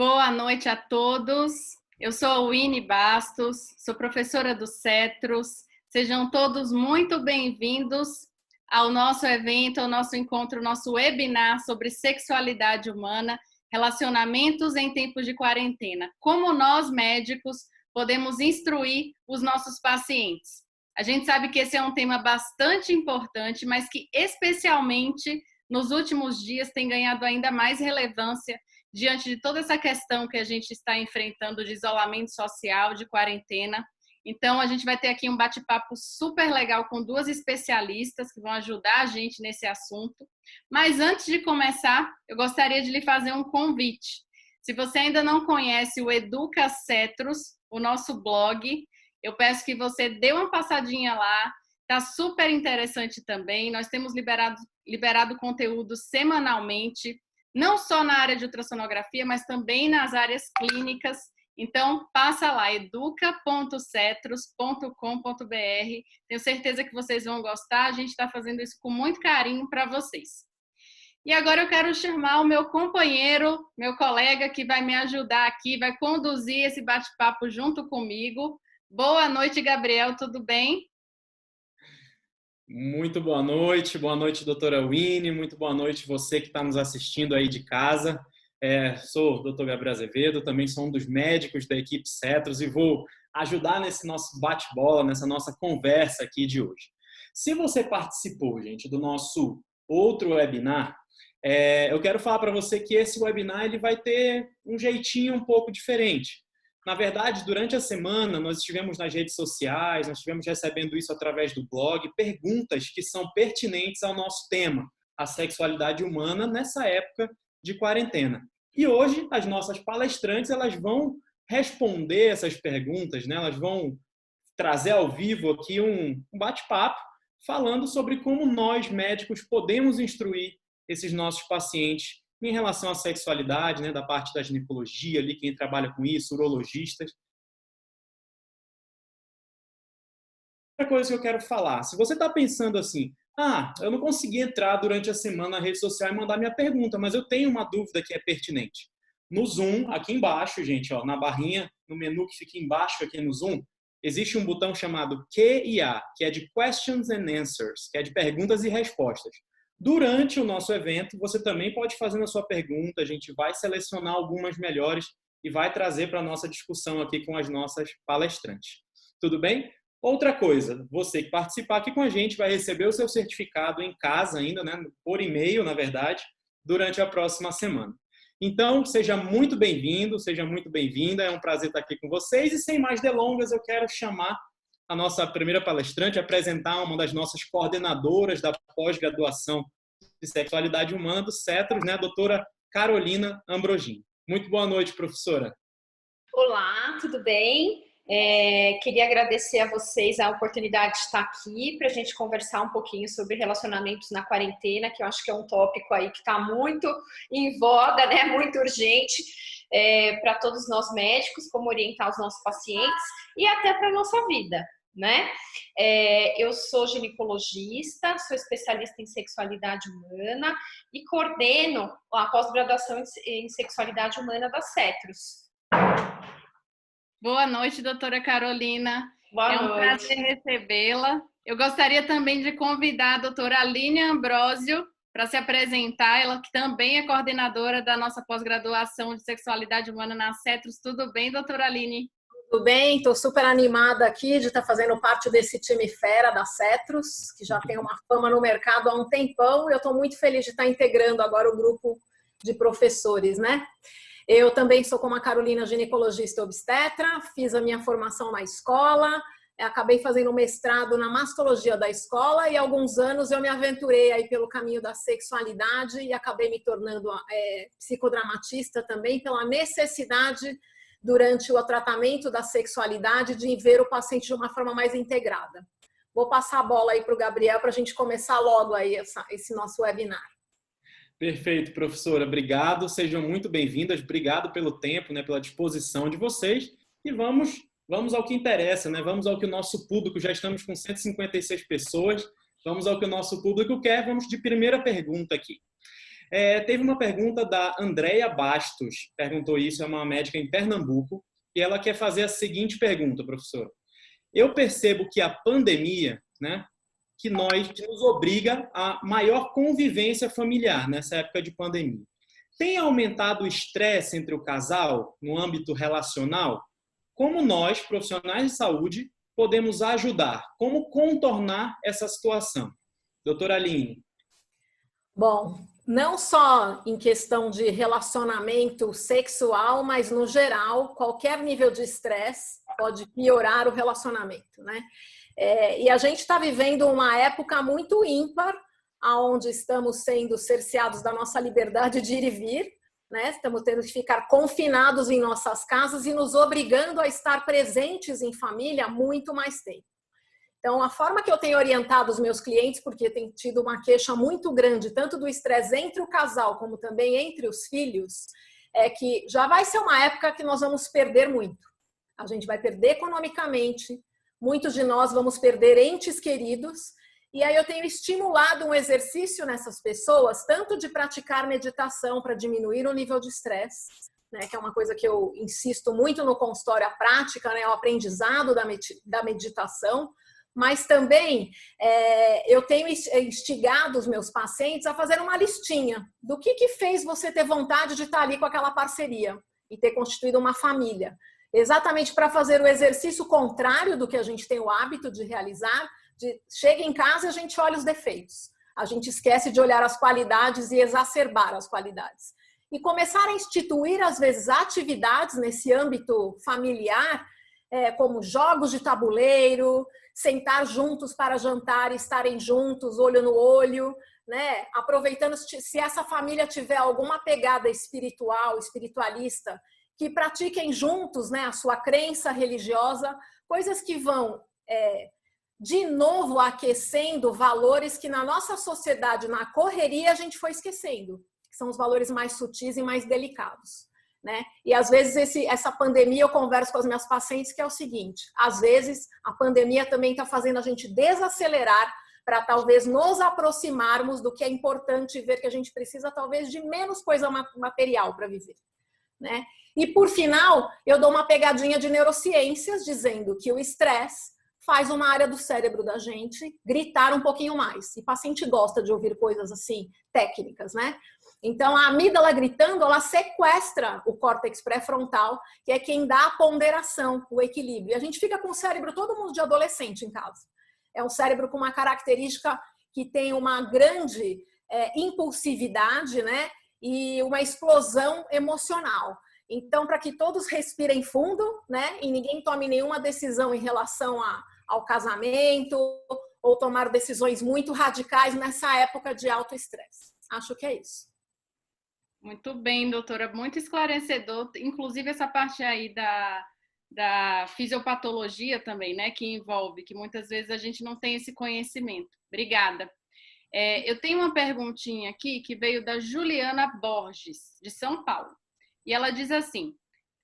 Boa noite a todos. Eu sou a Winnie Bastos, sou professora do Cetros. Sejam todos muito bem-vindos ao nosso evento, ao nosso encontro, nosso webinar sobre sexualidade humana, relacionamentos em tempos de quarentena. Como nós, médicos, podemos instruir os nossos pacientes. A gente sabe que esse é um tema bastante importante, mas que especialmente nos últimos dias tem ganhado ainda mais relevância diante de toda essa questão que a gente está enfrentando de isolamento social, de quarentena. Então, a gente vai ter aqui um bate-papo super legal com duas especialistas que vão ajudar a gente nesse assunto. Mas antes de começar, eu gostaria de lhe fazer um convite. Se você ainda não conhece o Educa Cetros, o nosso blog, eu peço que você dê uma passadinha lá. Está super interessante também. Nós temos liberado conteúdo semanalmente, não só na área de ultrassonografia, mas também nas áreas clínicas. Então, passa lá, educa.cetros.com.br. Tenho certeza que vocês vão gostar. A gente está fazendo isso com muito carinho para vocês. E agora eu quero chamar o meu companheiro, meu colega, que vai me ajudar aqui, vai conduzir esse bate-papo junto comigo. Boa noite, Gabriel, tudo bem? Muito boa noite, doutora Winnie, muito boa noite você que está nos assistindo aí de casa. Sou o doutor Gabriel Azevedo, também sou um dos médicos da equipe Cetros e vou ajudar nesse nosso bate-bola, nessa nossa conversa aqui de hoje. Se você participou, gente, do nosso outro webinar, eu quero falar para você que esse webinar ele vai ter um jeitinho um pouco diferente. Na verdade, durante a semana, nós estivemos nas redes sociais, nós estivemos recebendo isso através do blog, perguntas que são pertinentes ao nosso tema, a sexualidade humana nessa época de quarentena. E hoje, as nossas palestrantes elas vão responder essas perguntas, né? Elas vão trazer ao vivo aqui um bate-papo falando sobre como nós, médicos, podemos instruir esses nossos pacientes em relação à sexualidade, né, da parte da ginecologia, ali, quem trabalha com isso, urologistas. Outra coisa que eu quero falar, se você está pensando assim, eu não consegui entrar durante a semana na rede social e mandar minha pergunta, mas eu tenho uma dúvida que é pertinente. No Zoom, aqui embaixo, gente, ó, na barrinha, no menu que fica embaixo aqui no Zoom, existe um botão chamado Q&A, que é de Questions and Answers, que é de perguntas e respostas. Durante o nosso evento, você também pode fazer a sua pergunta, a gente vai selecionar algumas melhores e vai trazer para a nossa discussão aqui com as nossas palestrantes. Tudo bem? Outra coisa, você que participar aqui com a gente vai receber o seu certificado em casa ainda, né, por e-mail, na verdade, durante a próxima semana. Então, seja muito bem-vindo, seja muito bem-vinda, é um prazer estar aqui com vocês e sem mais delongas, eu quero chamar a nossa primeira palestrante, apresentar uma das nossas coordenadoras da pós-graduação de sexualidade humana do Cetros, né, a doutora Carolina Ambrogini. Muito boa noite, professora. Olá, tudo bem? Queria agradecer a vocês a oportunidade de estar aqui para a gente conversar um pouquinho sobre relacionamentos na quarentena, que eu acho que é um tópico aí que está muito em voga, né? Muito urgente para todos nós médicos, como orientar os nossos pacientes e até para a nossa vida, né? Eu sou ginecologista, sou especialista em sexualidade humana e coordeno a pós-graduação em sexualidade humana da Cetros. Boa noite, doutora Carolina. Boa noite. É um prazer recebê-la. Eu gostaria também de convidar a doutora Aline Ambrósio para se apresentar, ela que também é coordenadora da nossa pós-graduação de sexualidade humana na Cetros. Tudo bem, doutora Aline? Tudo bem, estou super animada aqui de estar fazendo parte desse time fera da Cetros, que já tem uma fama no mercado há um tempão, e eu estou muito feliz de estar integrando agora o grupo de professores, né? Eu também sou, como a Carolina, ginecologista obstetra, fiz a minha formação na escola, acabei fazendo mestrado na mastologia da escola e há alguns anos eu me aventurei aí pelo caminho da sexualidade e acabei me tornando psicodramatista também pela necessidade durante o tratamento da sexualidade de ver o paciente de uma forma mais integrada. Vou passar a bola aí para o Gabriel para a gente começar logo aí esse nosso webinar. Perfeito, professora. Obrigado. Sejam muito bem-vindas. Obrigado pelo tempo, né, pela disposição de vocês. E vamos ao que interessa, né? Vamos ao que o nosso público, já estamos com 156 pessoas, vamos ao que o nosso público quer. Vamos de primeira pergunta aqui. Teve uma pergunta da Andréia Bastos, perguntou isso, é uma médica em Pernambuco, e ela quer fazer a seguinte pergunta, professora. Eu percebo que a pandemia, né, que nos obriga a maior convivência familiar nessa época de pandemia. Tem aumentado o estresse entre o casal no âmbito relacional? Como nós, profissionais de saúde, podemos ajudar? Como contornar essa situação? Doutora Aline. Bom, não só em questão de relacionamento sexual, mas no geral, qualquer nível de estresse pode piorar o relacionamento, né? E a gente está vivendo uma época muito ímpar, onde estamos sendo cerceados da nossa liberdade de ir e vir, né? Estamos tendo que ficar confinados em nossas casas e nos obrigando a estar presentes em família muito mais tempo. Então, a forma que eu tenho orientado os meus clientes, porque tem tido uma queixa muito grande, tanto do estresse entre o casal, como também entre os filhos, é que já vai ser uma época que nós vamos perder muito. A gente vai perder economicamente, muitos de nós vamos perder entes queridos, e aí eu tenho estimulado um exercício nessas pessoas, tanto de praticar meditação para diminuir o nível de estresse, né, que é uma coisa que eu insisto muito no consultório, a prática, né, o aprendizado da meditação, mas também eu tenho instigado os meus pacientes a fazer uma listinha do que fez você ter vontade de estar ali com aquela parceria e ter constituído uma família. Exatamente para fazer o exercício contrário do que a gente tem o hábito de realizar, chega em casa e a gente olha os defeitos. A gente esquece de olhar as qualidades e exacerbar as qualidades. E começar a instituir, às vezes, atividades nesse âmbito familiar, como jogos de tabuleiro, sentar juntos para jantar e estarem juntos, olho no olho, né? Aproveitando, se essa família tiver alguma pegada espiritual, espiritualista, que pratiquem juntos, né, a sua crença religiosa, coisas que vão, de novo, aquecendo valores que na nossa sociedade, na correria, a gente foi esquecendo, que são os valores mais sutis e mais delicados. Né? E às vezes essa pandemia, eu converso com as minhas pacientes, que é o seguinte, às vezes a pandemia também está fazendo a gente desacelerar para talvez nos aproximarmos do que é importante, ver que a gente precisa talvez de menos coisa material para viver, né? E por final, eu dou uma pegadinha de neurociências dizendo que o estresse faz uma área do cérebro da gente gritar um pouquinho mais, e o paciente gosta de ouvir coisas assim, técnicas, né? Então, a amígdala gritando, ela sequestra o córtex pré-frontal, que é quem dá a ponderação, o equilíbrio. E a gente fica com o cérebro, todo mundo de adolescente em casa. É um cérebro com uma característica que tem uma grande impulsividade, né? E uma explosão emocional. Então, para que todos respirem fundo, né? E ninguém tome nenhuma decisão em relação ao casamento ou tomar decisões muito radicais nessa época de alto estresse. Acho que é isso. Muito bem, doutora, muito esclarecedor, inclusive essa parte aí da fisiopatologia também, né, que envolve, que muitas vezes a gente não tem esse conhecimento. Obrigada. Eu tenho uma perguntinha aqui que veio da Juliana Borges, de São Paulo, e ela diz assim: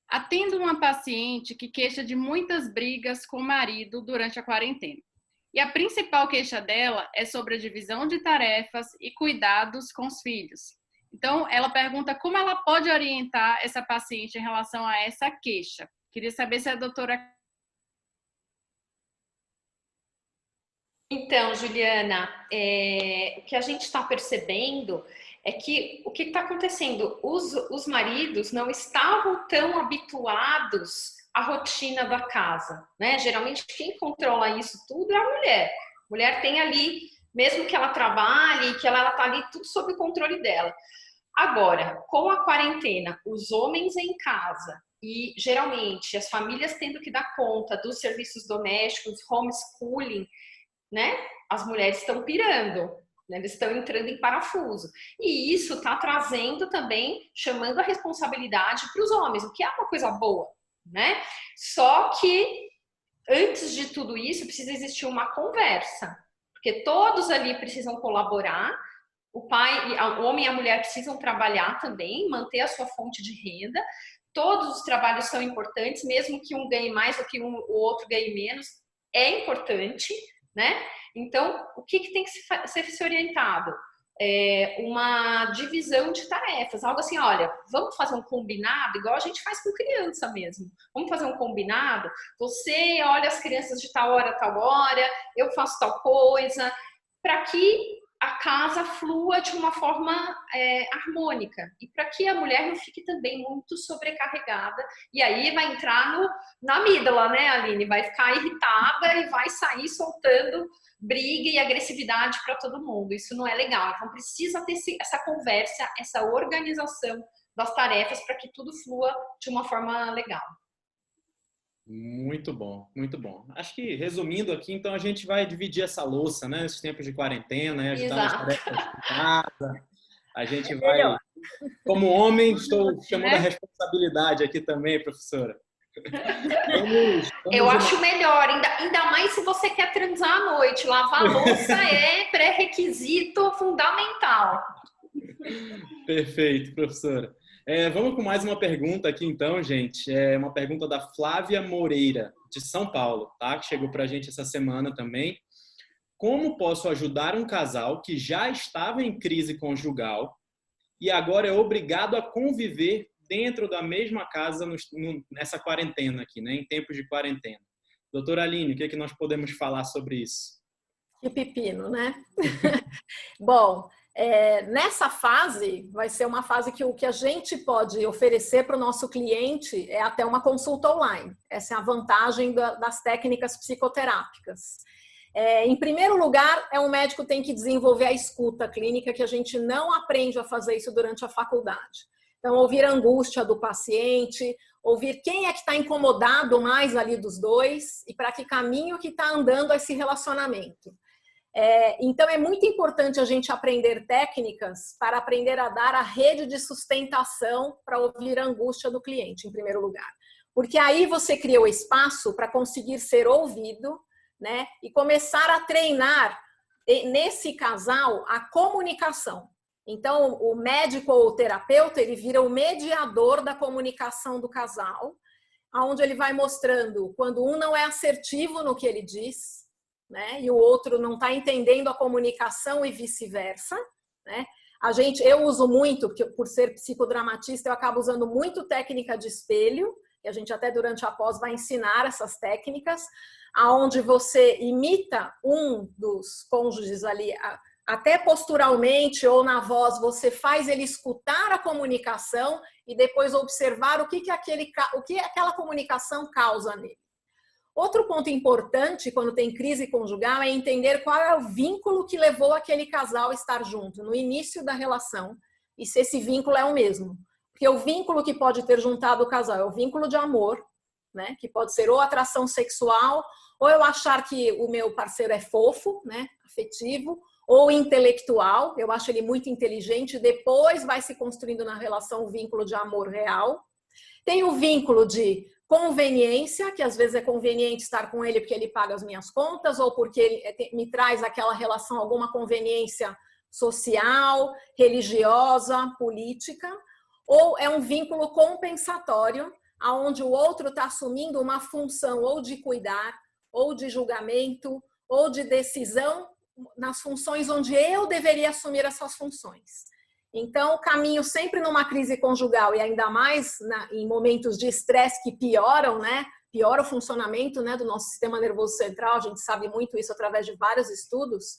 atendo uma paciente que queixa de muitas brigas com o marido durante a quarentena, e a principal queixa dela é sobre a divisão de tarefas e cuidados com os filhos. Então, ela pergunta como ela pode orientar essa paciente em relação a essa queixa. Queria saber se a doutora... Então, Juliana, o que a gente está percebendo é que o que está acontecendo? Os maridos não estavam tão habituados à rotina da casa, né? Geralmente, quem controla isso tudo é a mulher. A mulher tem ali, mesmo que ela trabalhe, que ela está ali tudo sob o controle dela. Agora, com a quarentena, os homens em casa e, geralmente, as famílias tendo que dar conta dos serviços domésticos, homeschooling, né? As mulheres estão pirando, né? Eles estão entrando em parafuso. E isso está trazendo também, chamando a responsabilidade para os homens, o que é uma coisa boa, né? Só que, antes de tudo isso, precisa existir uma conversa, porque todos ali precisam colaborar. O pai, o homem e a mulher precisam trabalhar também, manter a sua fonte de renda. Todos os trabalhos são importantes, mesmo que um ganhe mais ou que o outro ganhe menos, é importante, né? Então, o que tem que ser orientado? uma divisão de tarefas, algo assim, olha, vamos fazer um combinado, igual a gente faz com criança mesmo. Vamos fazer um combinado? Você olha as crianças de tal hora, eu faço tal coisa, para que a casa flua de uma forma harmônica e para que a mulher não fique também muito sobrecarregada e aí vai entrar na amígdala, né, Aline? Vai ficar irritada e vai sair soltando briga e agressividade para todo mundo. Isso não é legal. Então precisa ter essa conversa, essa organização das tarefas para que tudo flua de uma forma legal. Muito bom, muito bom. Acho que, resumindo aqui, então a gente vai dividir essa louça, né? Nesses tempos de quarentena, ajudar nas tarefas de casa. A gente vai... Como homem, estou chamando a responsabilidade aqui também, professora. Eu acho melhor, ainda mais se você quer transar à noite. Lavar a louça é pré-requisito fundamental. Perfeito, professora. Vamos com mais uma pergunta aqui, então, gente. É uma pergunta da Flávia Moreira, de São Paulo, tá? Que chegou para a gente essa semana também. Como posso ajudar um casal que já estava em crise conjugal e agora é obrigado a conviver dentro da mesma casa nessa quarentena aqui, né? Em tempos de quarentena. Doutora Aline, o que é que nós podemos falar sobre isso? Que pepino, né? Bom, nessa fase, vai ser uma fase que o que a gente pode oferecer para o nosso cliente é até uma consulta online. Essa é a vantagem das técnicas psicoterápicas. Em primeiro lugar, um médico tem que desenvolver a escuta clínica, que a gente não aprende a fazer isso durante a faculdade. Então, ouvir a angústia do paciente, ouvir quem é que está incomodado mais ali dos dois e para que caminho que está andando esse relacionamento. Então, é muito importante a gente aprender técnicas para aprender a dar a rede de sustentação para ouvir a angústia do cliente, em primeiro lugar. Porque aí você cria o espaço para conseguir ser ouvido, né? E começar a treinar nesse casal a comunicação. Então, o médico ou o terapeuta, ele vira o mediador da comunicação do casal, onde ele vai mostrando quando um não é assertivo no que ele diz, né? E o outro não está entendendo a comunicação e vice-versa, né? Eu uso muito, porque por ser psicodramatista, eu acabo usando muito técnica de espelho, e a gente até durante a pós vai ensinar essas técnicas, aonde você imita um dos cônjuges ali, até posturalmente ou na voz, você faz ele escutar a comunicação e depois observar o que aquela comunicação causa nele. Outro ponto importante quando tem crise conjugal é entender qual é o vínculo que levou aquele casal a estar junto no início da relação e se esse vínculo é o mesmo. Porque o vínculo que pode ter juntado o casal é o vínculo de amor, né? Que pode ser ou atração sexual, ou eu achar que o meu parceiro é fofo, né? Afetivo, ou intelectual, eu acho ele muito inteligente, depois vai se construindo na relação o vínculo de amor real. Tem o vínculo de conveniência, que às vezes é conveniente estar com ele porque ele paga as minhas contas ou porque ele me traz aquela relação, alguma conveniência social, religiosa, política, ou é um vínculo compensatório, onde o outro está assumindo uma função ou de cuidar, ou de julgamento, ou de decisão nas funções onde eu deveria assumir essas funções. Então, o caminho sempre numa crise conjugal, e ainda mais em momentos de estresse que pioram, né? Piora o funcionamento, né, do nosso sistema nervoso central, a gente sabe muito isso através de vários estudos,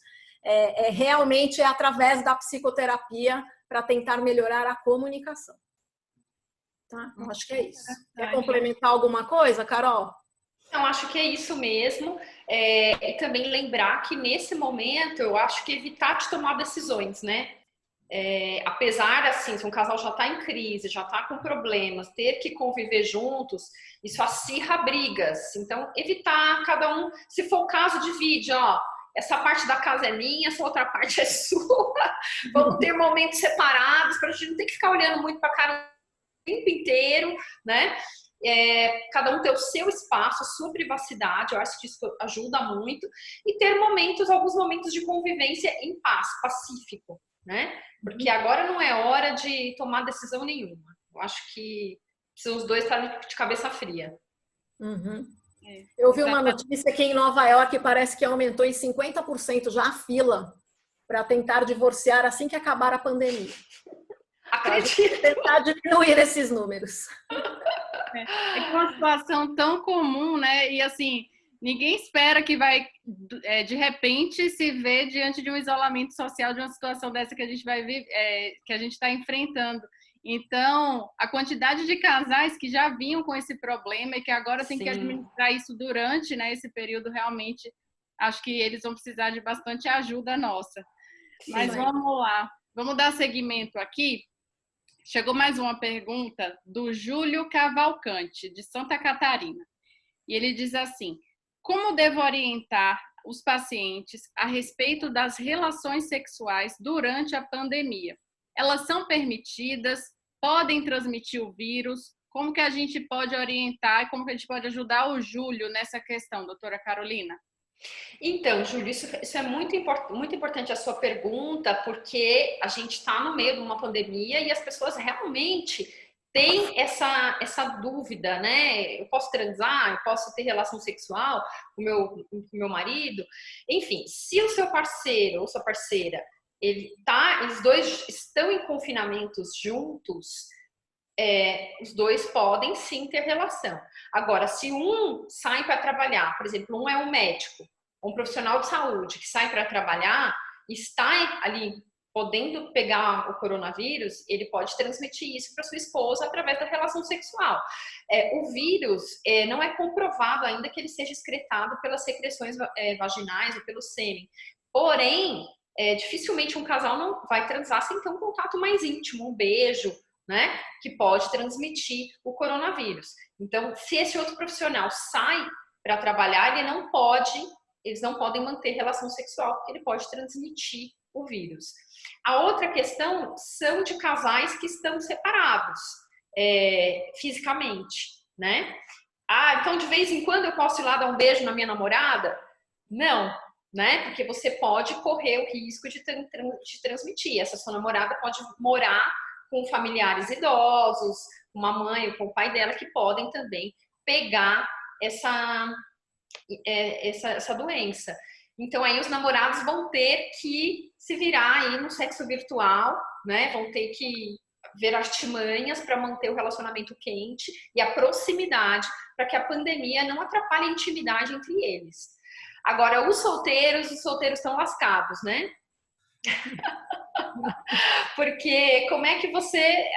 realmente através da psicoterapia para tentar melhorar a comunicação. Tá? Eu acho que é isso. Quer complementar alguma coisa, Carol? Eu acho que é isso mesmo. E também lembrar que nesse momento, eu acho que evitar de tomar decisões, né? Apesar, assim, se um casal já está em crise, já está com problemas, ter que conviver juntos, isso acirra brigas. Então, evitar cada um, se for o caso, divide, ó, essa parte da casa é minha, essa outra parte é sua. Vamos ter momentos separados para a gente não ter que ficar olhando muito para a cara o tempo inteiro, né? Cada um ter o seu espaço, a sua privacidade, eu acho que isso ajuda muito, e ter alguns momentos de convivência em paz, pacífico, né? Porque agora não é hora de tomar decisão nenhuma. Eu acho que os dois estarem de cabeça fria. Uhum. Eu vi uma notícia que em Nova York parece que aumentou em 50% já a fila para tentar divorciar assim que acabar a pandemia. Acredito. Tentar diminuir esses números. É que uma situação tão comum, né? E assim, ninguém espera que vai, de repente, se ver diante de um isolamento social, de uma situação dessa que a gente vai que a gente está enfrentando. Então, a quantidade de casais que já vinham com esse problema e que agora tem que administrar isso durante, né, esse período, realmente, acho que eles vão precisar de bastante ajuda nossa. Mas vamos lá, vamos dar seguimento aqui. Chegou mais uma pergunta do Júlio Cavalcante, de Santa Catarina. E ele diz assim: como devo orientar os pacientes a respeito das relações sexuais durante a pandemia? Elas são permitidas? Podem transmitir o vírus? Como que a gente pode orientar e como que a gente pode ajudar o Júlio nessa questão, doutora Carolina? Então, Júlio, isso é muito importante a sua pergunta, porque a gente está no meio de uma pandemia e as pessoas realmente têm essa dúvida, né? Eu posso transar? Eu posso ter relação sexual com o meu marido? Enfim, se o seu parceiro ou sua parceira, os dois estão em confinamentos juntos, os dois podem sim ter relação. Agora, se um sai para trabalhar, por exemplo, um é um médico, um profissional de saúde que sai para trabalhar, está ali podendo pegar o coronavírus, ele pode transmitir isso para sua esposa através da relação sexual. O vírus não é comprovado ainda que ele seja excretado pelas secreções vaginais ou pelo sêmen. Porém, dificilmente um casal não vai transar sem ter um contato mais íntimo, um beijo, né, que pode transmitir o coronavírus. Então, se esse outro profissional sai para trabalhar, eles não podem manter relação sexual, porque ele pode transmitir o vírus. A outra questão são de casais que estão separados fisicamente, né? Então de vez em quando eu posso ir lá dar um beijo na minha namorada? Não, né? Porque você pode correr o risco de transmitir. Essa sua namorada pode morar com familiares idosos, com uma mãe ou com o pai dela, que podem também pegar essa doença. Então aí os namorados vão ter que se virar aí no sexo virtual, né? Vão ter que ver artimanhas para manter o relacionamento quente e a proximidade, para que a pandemia não atrapalhe a intimidade entre eles. Agora, os solteiros estão lascados, né? Porque como é que você,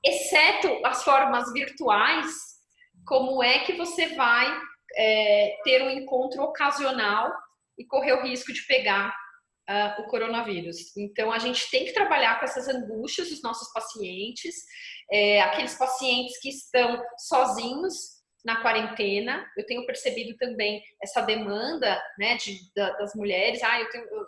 exceto as formas virtuais, como é que você vai ter um encontro ocasional e correr o risco de pegar o coronavírus? Então, a gente tem que trabalhar com essas angústias dos nossos pacientes, aqueles pacientes que estão sozinhos na quarentena. Eu tenho percebido também essa demanda, né, das mulheres.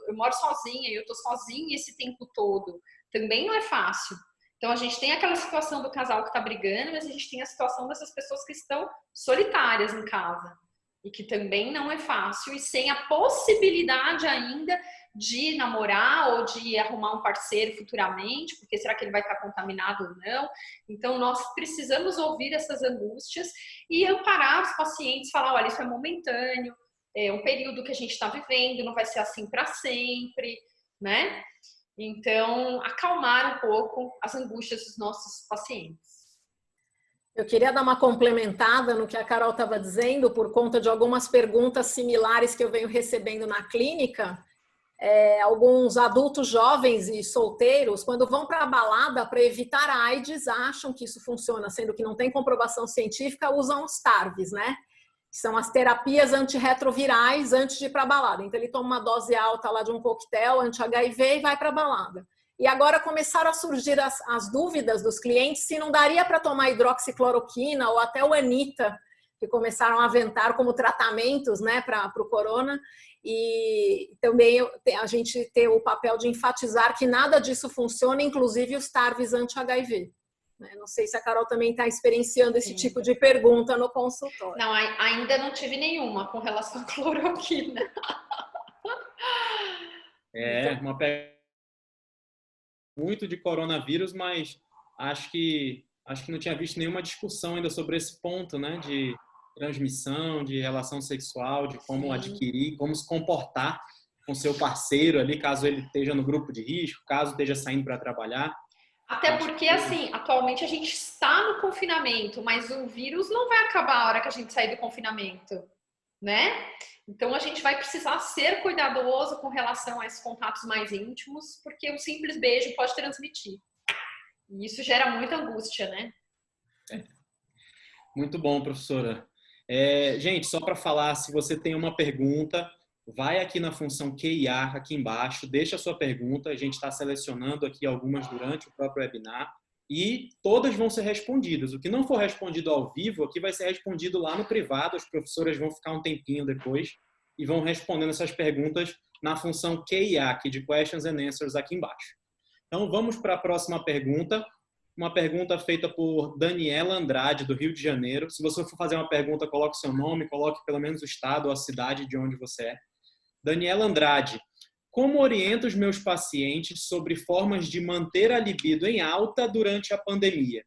Eu moro sozinha, eu estou sozinha esse tempo todo. Também não é fácil. Então, a gente tem aquela situação do casal que está brigando, mas a gente tem a situação dessas pessoas que estão solitárias em casa. E que também não é fácil, e sem a possibilidade ainda de namorar ou de arrumar um parceiro futuramente, porque será que ele vai estar contaminado ou não? Então, nós precisamos ouvir essas angústias e amparar os pacientes, falar, olha, isso é momentâneo, é um período que a gente está vivendo, não vai ser assim para sempre, né? Então, acalmar um pouco as angústias dos nossos pacientes. Eu queria dar uma complementada no que a Carol estava dizendo, por conta de algumas perguntas similares que eu venho recebendo na clínica. Alguns adultos jovens e solteiros, quando vão para a balada para evitar a AIDS, acham que isso funciona, sendo que não tem comprovação científica, usam os TARVs, né? Que são as terapias antirretrovirais antes de ir para a balada. Então ele toma uma dose alta lá de um coquetel anti-HIV e vai para a balada. E agora começaram a surgir as dúvidas dos clientes se não daria para tomar hidroxicloroquina ou até o Anita, que começaram a aventar como tratamentos, né, para o corona. E também a gente tem o papel de enfatizar que nada disso funciona, inclusive os TARVs anti-HIV. Não sei se a Carol também está experienciando esse tipo de pergunta no consultório. Não, ainda não tive nenhuma com relação à cloroquina. Uma pergunta muito de coronavírus, mas acho que não tinha visto nenhuma discussão ainda sobre esse ponto, né, de transmissão, de relação sexual, de como adquirir, como se comportar com seu parceiro ali, caso ele esteja no grupo de risco, caso esteja saindo para trabalhar. Até porque, assim, atualmente a gente está no confinamento, mas o vírus não vai acabar a hora que a gente sair do confinamento, né? Então a gente vai precisar ser cuidadoso com relação a esses contatos mais íntimos, porque o simples beijo pode transmitir. E isso gera muita angústia, né? Muito bom, professora. Gente, só para falar, se você tem uma pergunta, vai aqui na função QIA, aqui embaixo, deixa a sua pergunta, a gente está selecionando aqui algumas durante o próprio webinar e todas vão ser respondidas. O que não for respondido ao vivo, aqui vai ser respondido lá no privado, as professoras vão ficar um tempinho depois e vão respondendo essas perguntas na função QIA, aqui de Questions and Answers, aqui embaixo. Então, vamos para a próxima pergunta. Uma pergunta feita por Daniela Andrade, do Rio de Janeiro. Se você for fazer uma pergunta, coloque seu nome, coloque pelo menos o estado ou a cidade de onde você é. Daniela Andrade, como oriento os meus pacientes sobre formas de manter a libido em alta durante a pandemia,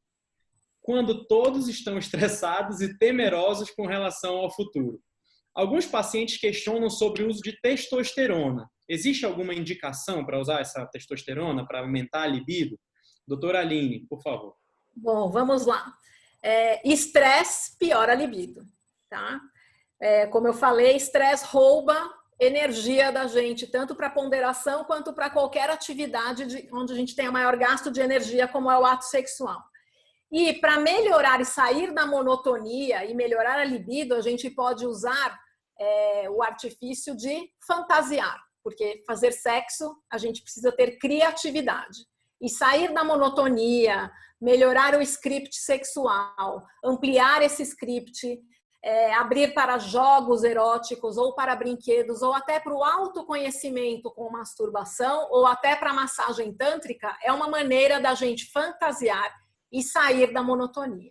quando todos estão estressados e temerosos com relação ao futuro? Alguns pacientes questionam sobre o uso de testosterona. Existe alguma indicação para usar essa testosterona para aumentar a libido? Doutora Aline, por favor. Bom, vamos lá. Estresse piora a libido, tá? Como eu falei, estresse rouba energia da gente, tanto para ponderação quanto para qualquer atividade onde a gente tenha maior gasto de energia, como é o ato sexual. E para melhorar e sair da monotonia e melhorar a libido, a gente pode usar o artifício de fantasiar, porque fazer sexo a gente precisa ter criatividade. E sair da monotonia, melhorar o script sexual, ampliar esse script, abrir para jogos eróticos ou para brinquedos ou até para o autoconhecimento com masturbação ou até para massagem tântrica é uma maneira da gente fantasiar e sair da monotonia.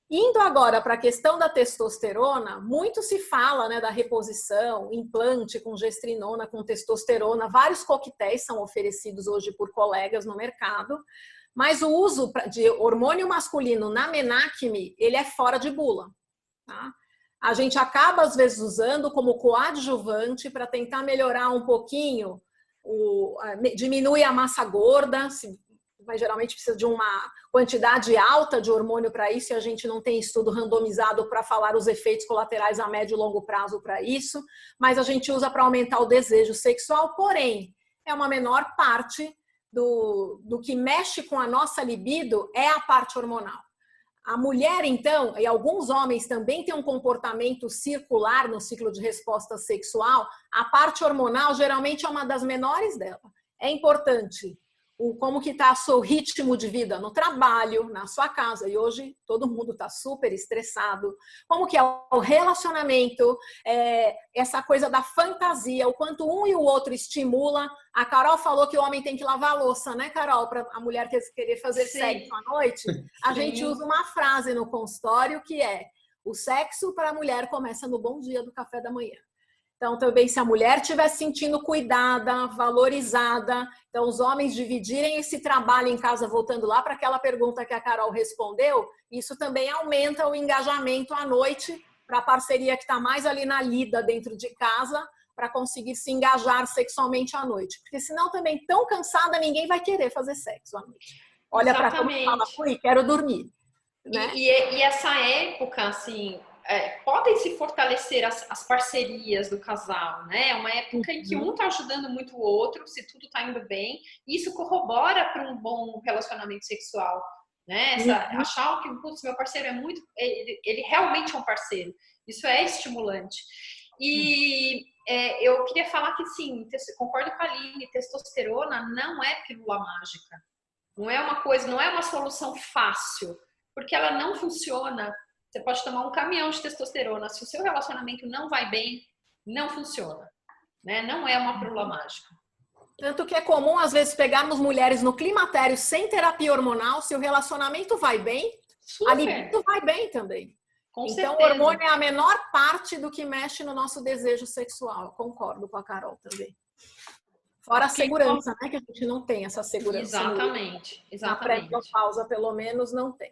Indo agora para a questão da testosterona, muito se fala, né, da reposição, implante com gestrinona, com testosterona, vários coquetéis são oferecidos hoje por colegas no mercado, mas o uso de hormônio masculino na menacme, ele é fora de bula. Tá? A gente acaba, às vezes, usando como coadjuvante para tentar melhorar um pouquinho, diminui a massa gorda, mas geralmente precisa de uma quantidade alta de hormônio para isso e a gente não tem estudo randomizado para falar os efeitos colaterais a médio e longo prazo para isso, mas a gente usa para aumentar o desejo sexual, porém, é uma menor parte do que mexe com a nossa libido é a parte hormonal. A mulher, então, e alguns homens também têm um comportamento circular no ciclo de resposta sexual, a parte hormonal geralmente é uma das menores dela. É importante como que está o seu ritmo de vida no trabalho, na sua casa, e hoje todo mundo está super estressado, como que é o relacionamento, essa coisa da fantasia, o quanto um e o outro estimula. A Carol falou que o homem tem que lavar a louça, né, Carol? Para a mulher querer fazer sexo à noite, a gente usa uma frase no consultório que é: o sexo para a mulher começa no bom dia do café da manhã. Então, também, se a mulher estiver se sentindo cuidada, valorizada, então os homens dividirem esse trabalho em casa, voltando lá para aquela pergunta que a Carol respondeu, isso também aumenta o engajamento à noite para a parceria que está mais ali na lida dentro de casa, para conseguir se engajar sexualmente à noite. Porque senão também, tão cansada, ninguém vai querer fazer sexo à noite. Olha para como fala, ui, quero dormir. Né? E essa época, assim... podem se fortalecer as parcerias do casal, né? É uma época em que um está ajudando muito o outro, se tudo está indo bem, e isso corrobora para um bom relacionamento sexual, né? Achar que, putz, meu parceiro é muito... Ele realmente é um parceiro. Isso é estimulante. E eu queria falar que, sim, concordo com a Aline, testosterona não é pílula mágica. Não é uma coisa, não é uma solução fácil, porque ela não funciona. Você pode tomar um caminhão de testosterona. Se o seu relacionamento não vai bem, não funciona. Né? Não é uma pílula mágica. Tanto que é comum, às vezes, pegarmos mulheres no climatério sem terapia hormonal. Se o relacionamento vai bem, a libido vai bem também. Então, certeza. O hormônio é a menor parte do que mexe no nosso desejo sexual. Eu concordo com a Carol também. Fora a segurança, né? Que a gente não tem essa segurança. Exatamente. Na pré-pausa, pelo menos, não tem.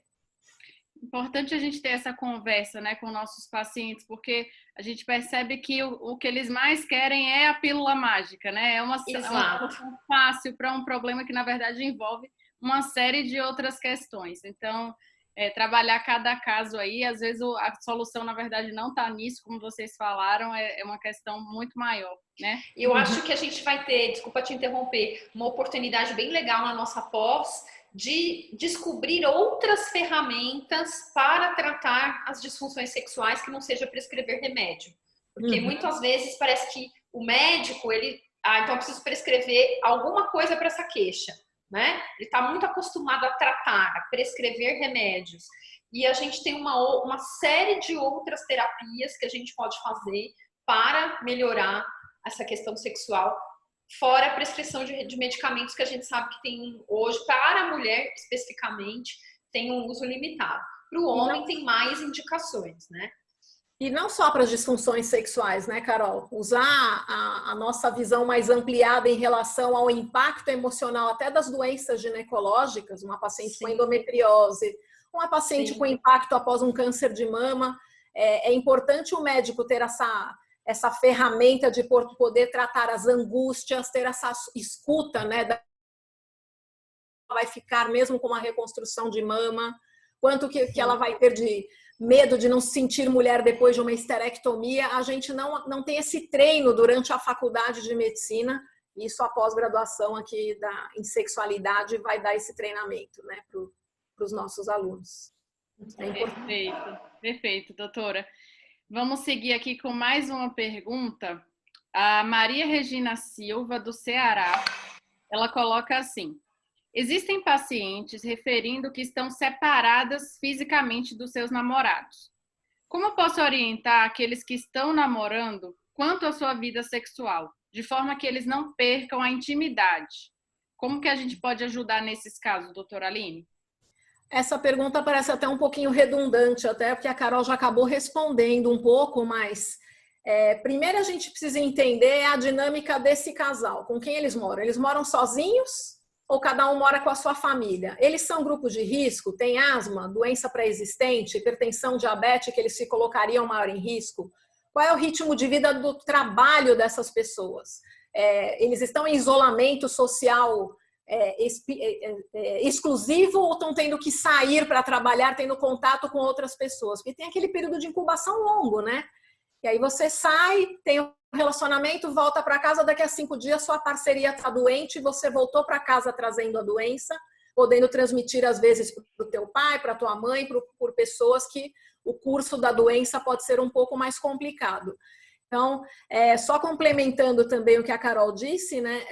Importante a gente ter essa conversa, né, com nossos pacientes, porque a gente percebe que o que eles mais querem é a pílula mágica, né? É uma solução fácil para um problema que, na verdade, envolve uma série de outras questões. Então, trabalhar cada caso aí, às vezes a solução, na verdade, não está nisso, como vocês falaram, é uma questão muito maior, né? Eu acho que a gente vai ter, desculpa te interromper, uma oportunidade bem legal na nossa pós, de descobrir outras ferramentas para tratar as disfunções sexuais que não seja prescrever remédio. Porque muitas vezes parece que o médico, então eu preciso prescrever alguma coisa para essa queixa, né? Ele está muito acostumado a tratar, a prescrever remédios. E a gente tem uma série de outras terapias que a gente pode fazer para melhorar essa questão sexual, fora a prescrição de medicamentos que a gente sabe que tem hoje, para a mulher especificamente, tem um uso limitado. Para o homem tem mais indicações, né? E não só para as disfunções sexuais, né, Carol? Usar a nossa visão mais ampliada em relação ao impacto emocional até das doenças ginecológicas, uma paciente com endometriose, uma paciente com impacto após um câncer de mama. É importante o médico ter essa ferramenta de poder tratar as angústias, ter essa escuta, né? Vai ficar mesmo com uma reconstrução de mama, quanto que ela vai ter de medo de não se sentir mulher depois de uma histerectomia. A gente não tem esse treino durante a faculdade de medicina, isso a pós-graduação aqui em sexualidade vai dar esse treinamento, né, para os nossos alunos. Perfeito, doutora. Vamos seguir aqui com mais uma pergunta. A Maria Regina Silva, do Ceará, ela coloca assim: existem pacientes referindo que estão separadas fisicamente dos seus namorados. Como posso orientar aqueles que estão namorando quanto à sua vida sexual, de forma que eles não percam a intimidade? Como que a gente pode ajudar nesses casos, doutora Aline? Essa pergunta parece até um pouquinho redundante, até porque a Carol já acabou respondendo um pouco, mas primeiro a gente precisa entender a dinâmica desse casal, com quem eles moram. Eles moram sozinhos ou cada um mora com a sua família? Eles são grupos de risco, têm asma, doença pré-existente, hipertensão, diabetes, que eles se colocariam maior em risco? Qual é o ritmo de vida do trabalho dessas pessoas? Eles estão em isolamento social exclusivo ou estão tendo que sair para trabalhar, tendo contato com outras pessoas? Porque tem aquele período de incubação longo, né? E aí você sai, tem um relacionamento, volta para casa, daqui a 5 dias sua parceria está doente, você voltou para casa trazendo a doença, podendo transmitir às vezes para o teu pai, para tua mãe, por pessoas que o curso da doença pode ser um pouco mais complicado. Então, só complementando também o que a Carol disse, né?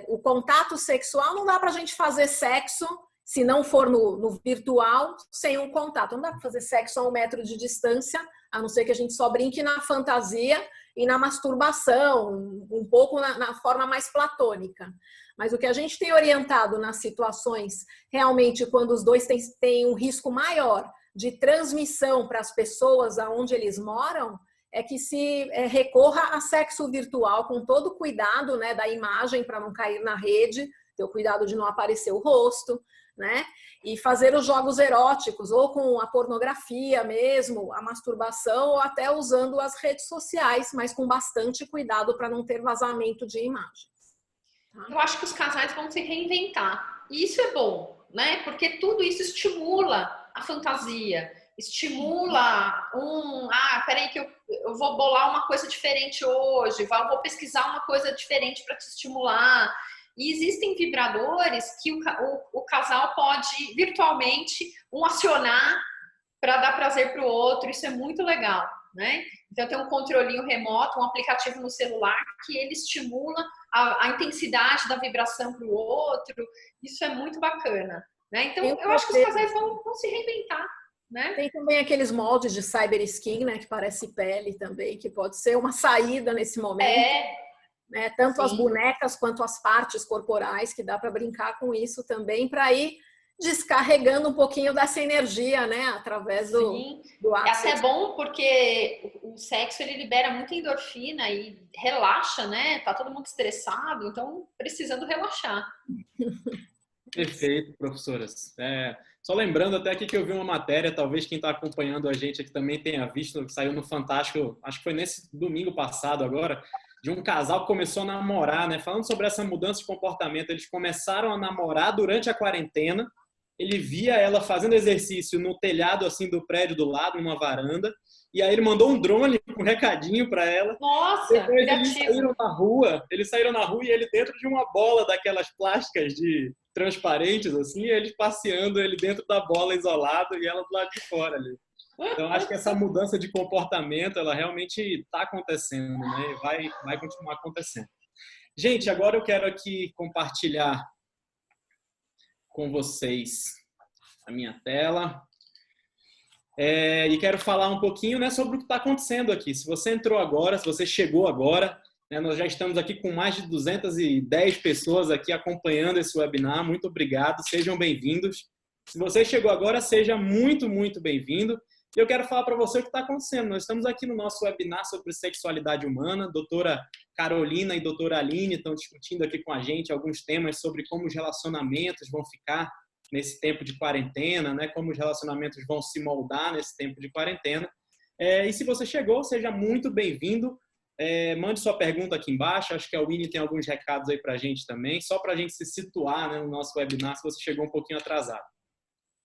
O contato sexual, não dá para a gente fazer sexo, se não for no virtual, sem um contato. Não dá para fazer sexo a 1 metro de distância, a não ser que a gente só brinque na fantasia e na masturbação, um pouco na forma mais platônica. Mas o que a gente tem orientado nas situações, realmente, quando os dois têm um risco maior de transmissão para as pessoas aonde eles moram, é que se recorra a sexo virtual com todo o cuidado, né, da imagem para não cair na rede, ter o cuidado de não aparecer o rosto, né, e fazer os jogos eróticos, ou com a pornografia mesmo, a masturbação, ou até usando as redes sociais, mas com bastante cuidado para não ter vazamento de imagem. Tá? Eu acho que os casais vão se reinventar, e isso é bom, né, porque tudo isso estimula a fantasia, estimula peraí que eu vou bolar uma coisa diferente hoje, vou pesquisar uma coisa diferente para te estimular. E existem vibradores que o casal pode virtualmente acionar para dar prazer para o outro, isso é muito legal, né? Então tem um controlinho remoto, um aplicativo no celular que ele estimula a intensidade da vibração para o outro, isso é muito bacana, né? Então eu acho que os casais vão se reinventar. Né? Tem também aqueles moldes de cyber skin, né, que parece pele também, que pode ser uma saída nesse momento. Né? Tanto as bonecas quanto as partes corporais, que dá para brincar com isso também, para ir descarregando um pouquinho dessa energia, né, através do ato. Essa é bom porque o sexo ele libera muita endorfina e relaxa, né? Tá todo mundo estressado, então precisando relaxar. Perfeito, professoras. Só lembrando até aqui que eu vi uma matéria, talvez quem está acompanhando a gente aqui também tenha visto, que saiu no Fantástico, acho que foi nesse domingo passado agora, de um casal que começou a namorar, né? Falando sobre essa mudança de comportamento. Eles começaram a namorar durante a quarentena. Ele via ela fazendo exercício no telhado assim do prédio do lado, numa varanda. E aí ele mandou um drone com um recadinho para ela. Nossa, Depois criativo. eles saíram na rua e ele dentro de uma bola daquelas plásticas de transparentes assim, e eles passeando ele dentro da bola isolado e ela do lado de fora ali. Então acho que essa mudança de comportamento, ela realmente está acontecendo, né? E vai continuar acontecendo. Gente, agora eu quero aqui compartilhar com vocês a minha tela. E quero falar um pouquinho, né, sobre o que está acontecendo aqui. Se você entrou agora, se você chegou agora, né, nós já estamos aqui com mais de 210 pessoas aqui acompanhando esse webinar. Muito obrigado, sejam bem-vindos. Se você chegou agora, seja muito, muito bem-vindo. E eu quero falar para você o que está acontecendo. Nós estamos aqui no nosso webinar sobre sexualidade humana. Doutora Carolina e doutora Aline estão discutindo aqui com a gente alguns temas sobre como os relacionamentos vão ficar nesse tempo de quarentena, né? Como os relacionamentos vão se moldar nesse tempo de quarentena. E se você chegou, seja muito bem-vindo. Mande sua pergunta aqui embaixo. Acho que a Winnie tem alguns recados aí para a gente também, só para a gente se situar, né, no nosso webinar, se você chegou um pouquinho atrasado.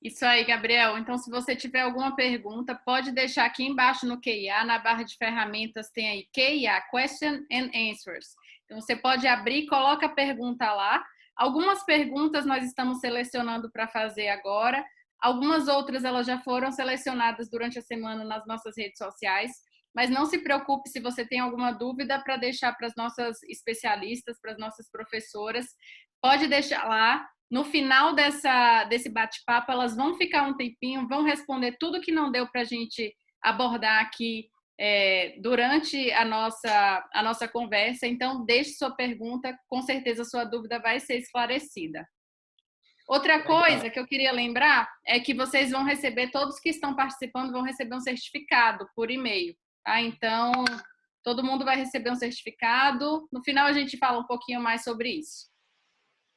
Isso aí, Gabriel. Então, se você tiver alguma pergunta, pode deixar aqui embaixo no QIA, na barra de ferramentas tem aí QIA, Question and Answers. Então, você pode abrir, coloca a pergunta lá. Algumas perguntas nós estamos selecionando para fazer agora. Algumas outras elas já foram selecionadas durante a semana nas nossas redes sociais. Mas não se preocupe se você tem alguma dúvida para deixar para as nossas especialistas, para as nossas professoras. Pode deixar lá. No final desse bate-papo, elas vão ficar um tempinho, vão responder tudo que não deu para a gente abordar aqui durante a nossa conversa. Então, deixe sua pergunta, com certeza sua dúvida vai ser esclarecida. Outra coisa que eu queria lembrar é que vocês vão receber, todos que estão participando vão receber um certificado por e-mail, tá? Então, todo mundo vai receber um certificado. No final, a gente fala um pouquinho mais sobre isso.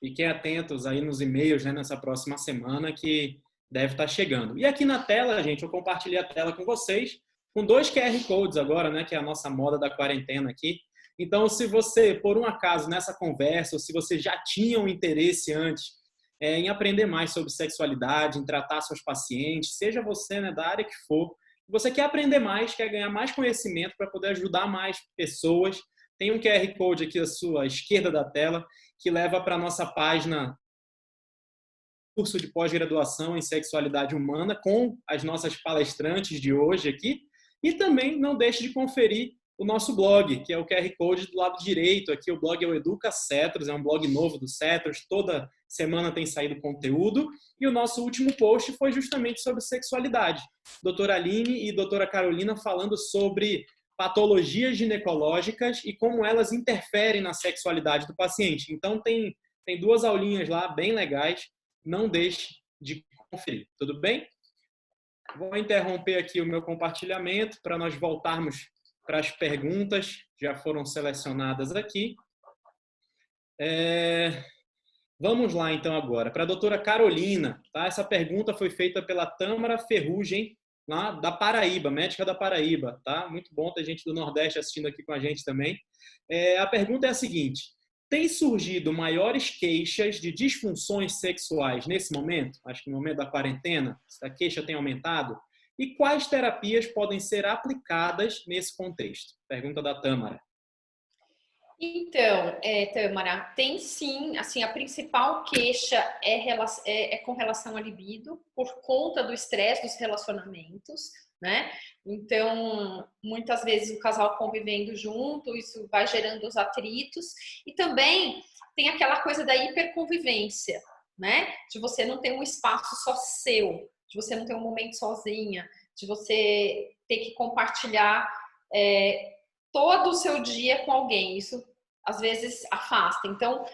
Fiquem atentos aí nos e-mails, né, nessa próxima semana que deve estar chegando. E aqui na tela, gente, eu compartilhei a tela com vocês, com 2 QR Codes agora, né, que é a nossa moda da quarentena aqui. Então, se você, por um acaso, nessa conversa, ou se você já tinha um interesse antes em aprender mais sobre sexualidade, em tratar seus pacientes, seja você, né, da área que for, você quer aprender mais, quer ganhar mais conhecimento para poder ajudar mais pessoas, tem um QR Code aqui à sua esquerda da tela que leva para a nossa página curso de pós-graduação em sexualidade humana com as nossas palestrantes de hoje aqui. E também não deixe de conferir o nosso blog, que é o QR Code do lado direito. Aqui o blog é o Educa Cetros, é um blog novo do Cetros. Toda semana tem saído conteúdo. E o nosso último post foi justamente sobre sexualidade. Doutora Aline e doutora Carolina falando sobre patologias ginecológicas e como elas interferem na sexualidade do paciente. Então, tem 2 aulinhas lá bem legais. Não deixe de conferir, tudo bem? Vou interromper aqui o meu compartilhamento para nós voltarmos para as perguntas que já foram selecionadas aqui. Vamos lá, então, agora. Para a doutora Carolina, tá? Essa pergunta foi feita pela Tâmara Ferrugem, lá da Paraíba, médica da Paraíba, tá? Muito bom ter gente do Nordeste assistindo aqui com a gente também. A pergunta é a seguinte: tem surgido maiores queixas de disfunções sexuais nesse momento? Acho que no momento da quarentena, a queixa tem aumentado. E quais terapias podem ser aplicadas nesse contexto? Pergunta da Tâmara. Então, Tâmara, tem sim, assim, a principal queixa é com relação à libido, por conta do estresse dos relacionamentos, né? Então, muitas vezes o casal convivendo junto, isso vai gerando os atritos. E também tem aquela coisa da hiperconvivência, né? De você não ter um espaço só seu, de você não ter um momento sozinha, de você ter que compartilhar todo o seu dia com alguém. Isso, às vezes, afasta. Então,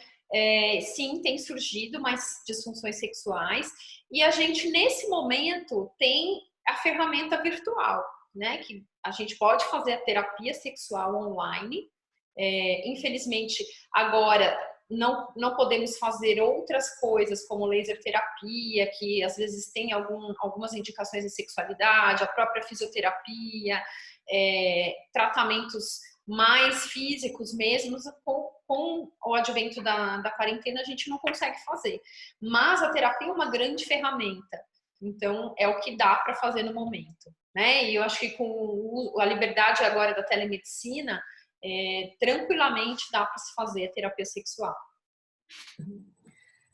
sim, tem surgido mais disfunções sexuais. E a gente, nesse momento, tem a ferramenta virtual, né? Que a gente pode fazer a terapia sexual online. Infelizmente, agora, não podemos fazer outras coisas como laser terapia, que às vezes tem algumas indicações de sexualidade, a própria fisioterapia, tratamentos mais físicos mesmo, com o advento da quarentena a gente não consegue fazer. Mas a terapia é uma grande ferramenta, então é o que dá para fazer no momento, né? E eu acho que com a liberdade agora da telemedicina, tranquilamente dá para se fazer a terapia sexual.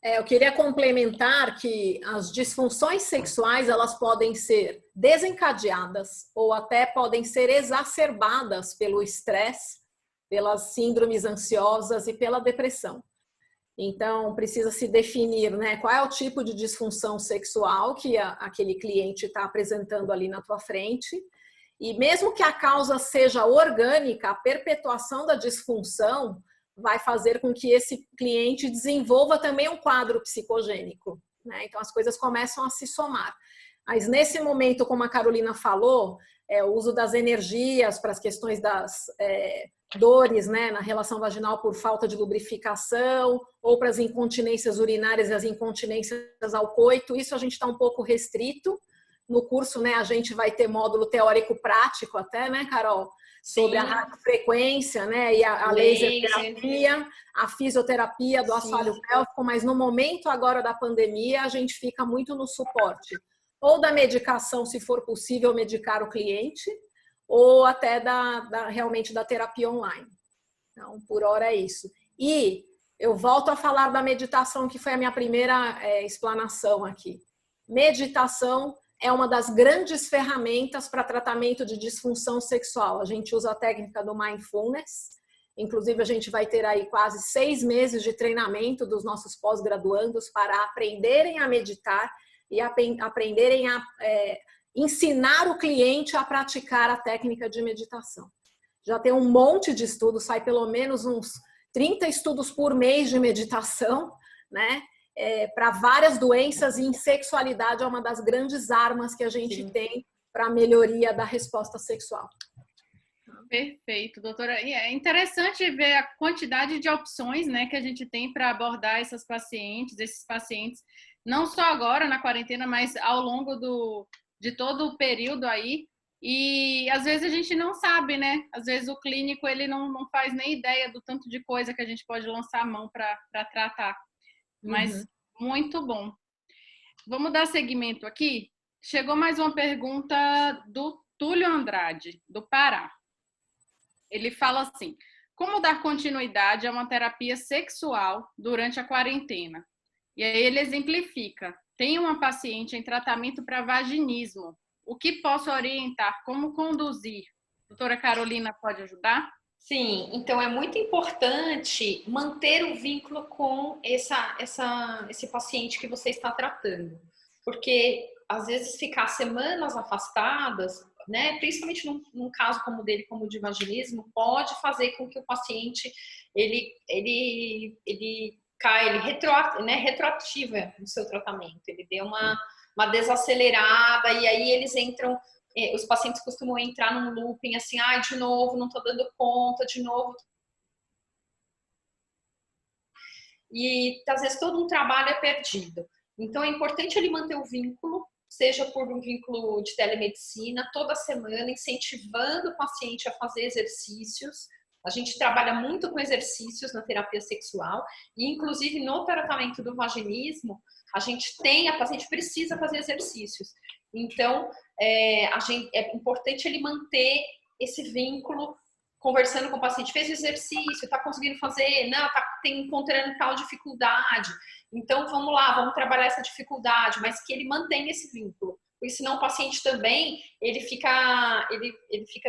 Eu queria complementar que as disfunções sexuais elas podem ser desencadeadas ou até podem ser exacerbadas pelo estresse, pelas síndromes ansiosas e pela depressão. Então, precisa se definir, né, qual é o tipo de disfunção sexual que aquele cliente está apresentando ali na tua frente. E mesmo que a causa seja orgânica, a perpetuação da disfunção vai fazer com que esse cliente desenvolva também um quadro psicogênico, né? Então, as coisas começam a se somar. Mas, nesse momento, como a Carolina falou, o uso das energias para as questões das dores, né, na relação vaginal por falta de lubrificação, ou para as incontinências urinárias e as incontinências ao coito, isso a gente está um pouco restrito. No curso, né, a gente vai ter módulo teórico-prático até, né, Carol? Sobre a radiofrequência, né, e a laser terapia, a fisioterapia do assoalho pélvico, mas no momento agora da pandemia a gente fica muito no suporte, ou da medicação, se for possível medicar o cliente, ou até realmente da terapia online. Então, por hora é isso. E eu volto a falar da meditação, que foi a minha primeira explanação aqui. Meditação é uma das grandes ferramentas para tratamento de disfunção sexual. A gente usa a técnica do mindfulness. Inclusive, a gente vai ter aí quase 6 meses de treinamento dos nossos pós-graduandos para aprenderem a meditar e aprenderem a ensinar o cliente a praticar a técnica de meditação. Já tem um monte de estudos, sai pelo menos uns 30 estudos por mês de meditação, né? Para várias doenças, e em sexualidade é uma das grandes armas que a gente tem para a melhoria da resposta sexual. Perfeito, doutora. E é interessante ver a quantidade de opções, né, que a gente tem para abordar esses pacientes, não só agora na quarentena, mas ao longo de todo o período aí. E às vezes a gente não sabe, né? Às vezes o clínico ele não faz nem ideia do tanto de coisa que a gente pode lançar a mão para tratar. Mas muito bom. Vamos dar seguimento aqui. Chegou mais uma pergunta do Túlio Andrade, do Pará. Ele fala assim: como dar continuidade a uma terapia sexual durante a quarentena? E aí ele exemplifica: tem uma paciente em tratamento para vaginismo. O que posso orientar? Como conduzir? Doutora Carolina, pode ajudar? Sim, então é muito importante manter o vínculo com esse paciente que você está tratando, porque às vezes ficar semanas afastadas, né, principalmente num caso como o dele, como o de vaginismo, pode fazer com que o paciente ele retroativa no seu tratamento, ele dê uma desacelerada e aí eles entram. Os pacientes costumam entrar num looping assim, de novo, não tô dando conta, de novo. E às vezes todo um trabalho é perdido. Então é importante ele manter o vínculo, seja por um vínculo de telemedicina, toda semana, incentivando o paciente a fazer exercícios. A gente trabalha muito com exercícios na terapia sexual e, inclusive, no tratamento do vaginismo, a paciente precisa fazer exercícios. Então, é importante ele manter esse vínculo, conversando com o paciente, fez exercício, está conseguindo fazer, não, está encontrando tal dificuldade. Então, vamos lá, vamos trabalhar essa dificuldade, mas que ele mantenha esse vínculo. Porque senão o paciente também, ele fica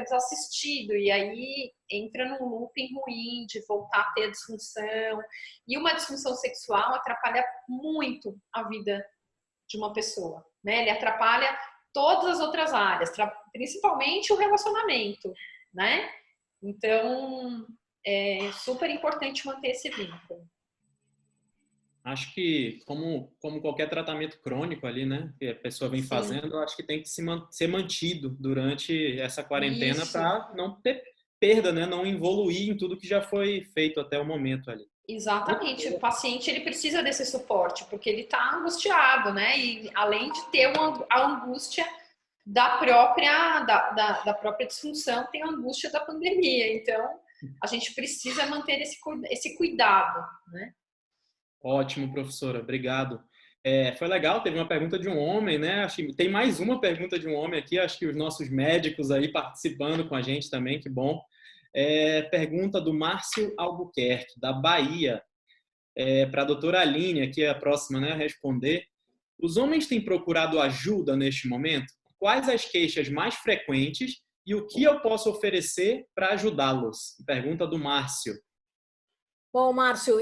desassistido e aí entra num looping ruim de voltar a ter a disfunção. E uma disfunção sexual atrapalha muito a vida de uma pessoa, né? Ele atrapalha todas as outras áreas, principalmente o relacionamento, né? Então, é super importante manter esse vínculo. Acho que, como qualquer tratamento crônico ali, né, que a pessoa vem fazendo, eu acho que tem que ser mantido durante essa quarentena para não ter perda, né? Não evoluir em tudo que já foi feito até o momento ali. Exatamente, o paciente ele precisa desse suporte, porque ele está angustiado, né? E além de ter a angústia da própria disfunção, tem a angústia da pandemia. Então, a gente precisa manter esse cuidado, né? Ótimo, professora, obrigado. Foi legal, teve uma pergunta de um homem, né? Acho que tem mais uma pergunta de um homem aqui, acho que os nossos médicos aí participando com a gente também, que bom. Pergunta do Márcio Albuquerque, da Bahia, para a doutora Aline, aqui é a próxima, né, a responder. Os homens têm procurado ajuda neste momento? Quais as queixas mais frequentes e o que eu posso oferecer para ajudá-los? Pergunta do Márcio. Bom, Márcio,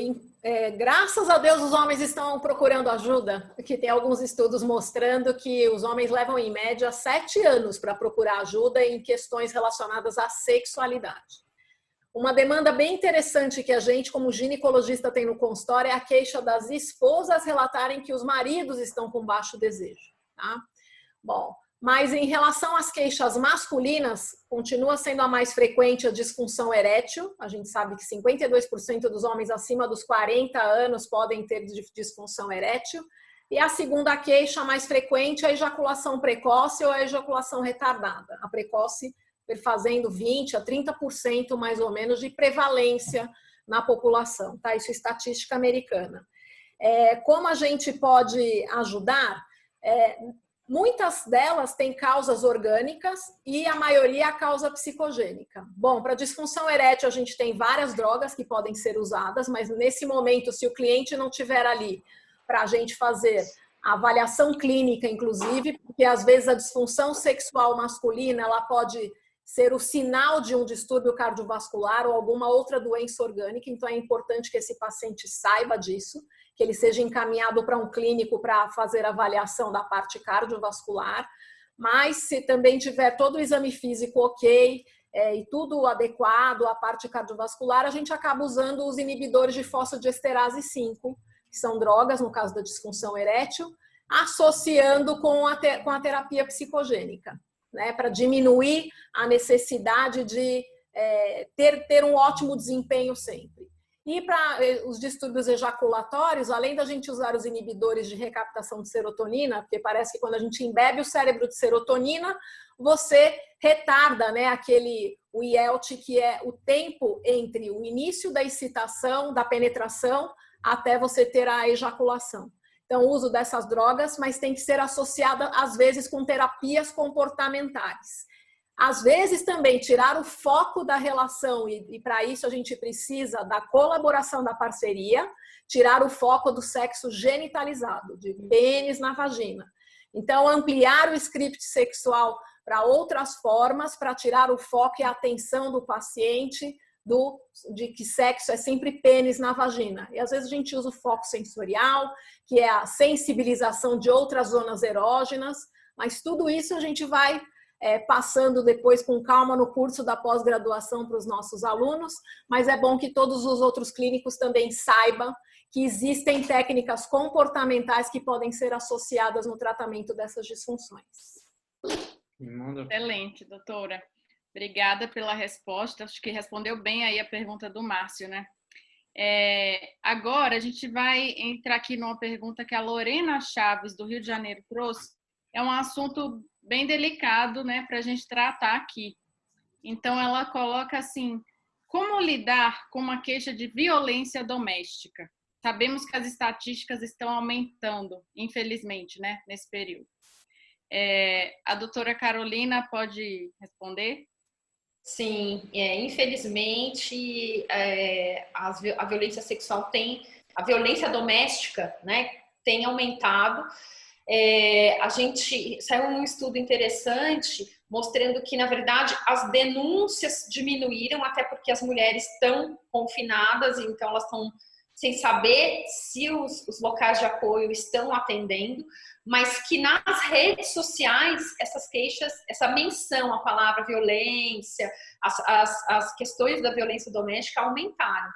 graças a Deus os homens estão procurando ajuda, que tem alguns estudos mostrando que os homens levam em média 7 anos para procurar ajuda em questões relacionadas à sexualidade. Uma demanda bem interessante que a gente, como ginecologista, tem no consultório é a queixa das esposas relatarem que os maridos estão com baixo desejo. Tá? Bom, mas em relação às queixas masculinas, continua sendo a mais frequente a disfunção erétil. A gente sabe que 52% dos homens acima dos 40 anos podem ter disfunção erétil. E a segunda queixa mais frequente é a ejaculação precoce ou a ejaculação retardada. A precoce fazendo 20% a 30% mais ou menos de prevalência na população. Tá? Isso é estatística americana. Como a gente pode ajudar? Muitas delas têm causas orgânicas e a maioria a causa psicogênica. Bom, para disfunção erétil a gente tem várias drogas que podem ser usadas, mas nesse momento, se o cliente não tiver ali para a gente fazer a avaliação clínica, inclusive, porque às vezes a disfunção sexual masculina ela pode ser o sinal de um distúrbio cardiovascular ou alguma outra doença orgânica, então é importante que esse paciente saiba disso, que ele seja encaminhado para um clínico para fazer a avaliação da parte cardiovascular, mas se também tiver todo o exame físico ok e tudo adequado à parte cardiovascular, a gente acaba usando os inibidores de fosfodiesterase 5, que são drogas, no caso da disfunção erétil, associando com a terapia psicogênica, né, para diminuir a necessidade de ter um ótimo desempenho sempre. E para os distúrbios ejaculatórios, além da gente usar os inibidores de recaptação de serotonina, porque parece que quando a gente embebe o cérebro de serotonina, você retarda, né, o IELT, que é o tempo entre o início da excitação, da penetração, até você ter a ejaculação. Então, o uso dessas drogas, mas tem que ser associada, às vezes, com terapias comportamentais. Às vezes, também, tirar o foco da relação, e para isso a gente precisa da colaboração da parceria, tirar o foco do sexo genitalizado, de pênis na vagina. Então, ampliar o script sexual para outras formas, para tirar o foco e a atenção do paciente de que sexo é sempre pênis na vagina. E às vezes a gente usa o foco sensorial, que é a sensibilização de outras zonas erógenas, mas tudo isso a gente vai passando depois com calma no curso da pós-graduação para os nossos alunos, mas é bom que todos os outros clínicos também saibam que existem técnicas comportamentais que podem ser associadas no tratamento dessas disfunções. Excelente, doutora. Obrigada pela resposta. Acho que respondeu bem aí a pergunta do Márcio, né? Agora a gente vai entrar aqui numa pergunta que a Lorena Chaves, do Rio de Janeiro, trouxe. É um assunto bem delicado, né, para a gente tratar aqui. Então, ela coloca assim: como lidar com uma queixa de violência doméstica? Sabemos que as estatísticas estão aumentando, infelizmente, né, nesse período. A doutora Carolina pode responder? Sim, infelizmente a violência sexual a violência doméstica, né, tem aumentado. A gente saiu um estudo interessante mostrando que, na verdade, as denúncias diminuíram, até porque as mulheres estão confinadas, então elas estão sem saber se os locais de apoio estão atendendo, mas que nas redes sociais essas queixas, essa menção à palavra violência, as questões da violência doméstica aumentaram.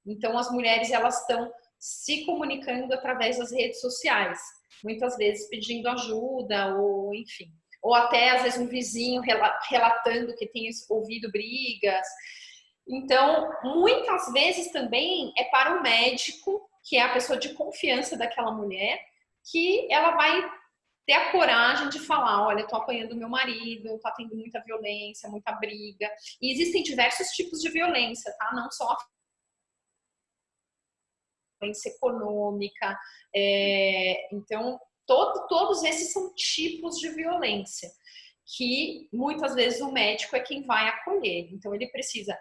Então as mulheres elas estão se comunicando através das redes sociais, muitas vezes pedindo ajuda ou enfim, ou até às vezes um vizinho relatando que tem ouvido brigas. Então, muitas vezes também é para o médico, que é a pessoa de confiança daquela mulher, que ela vai ter a coragem de falar, olha, tô apanhando meu marido, tá tendo muita violência, muita briga. E existem diversos tipos de violência, tá? Não só a violência econômica. Então, todos esses são tipos de violência que muitas vezes o médico é quem vai acolher. Então, ele precisa,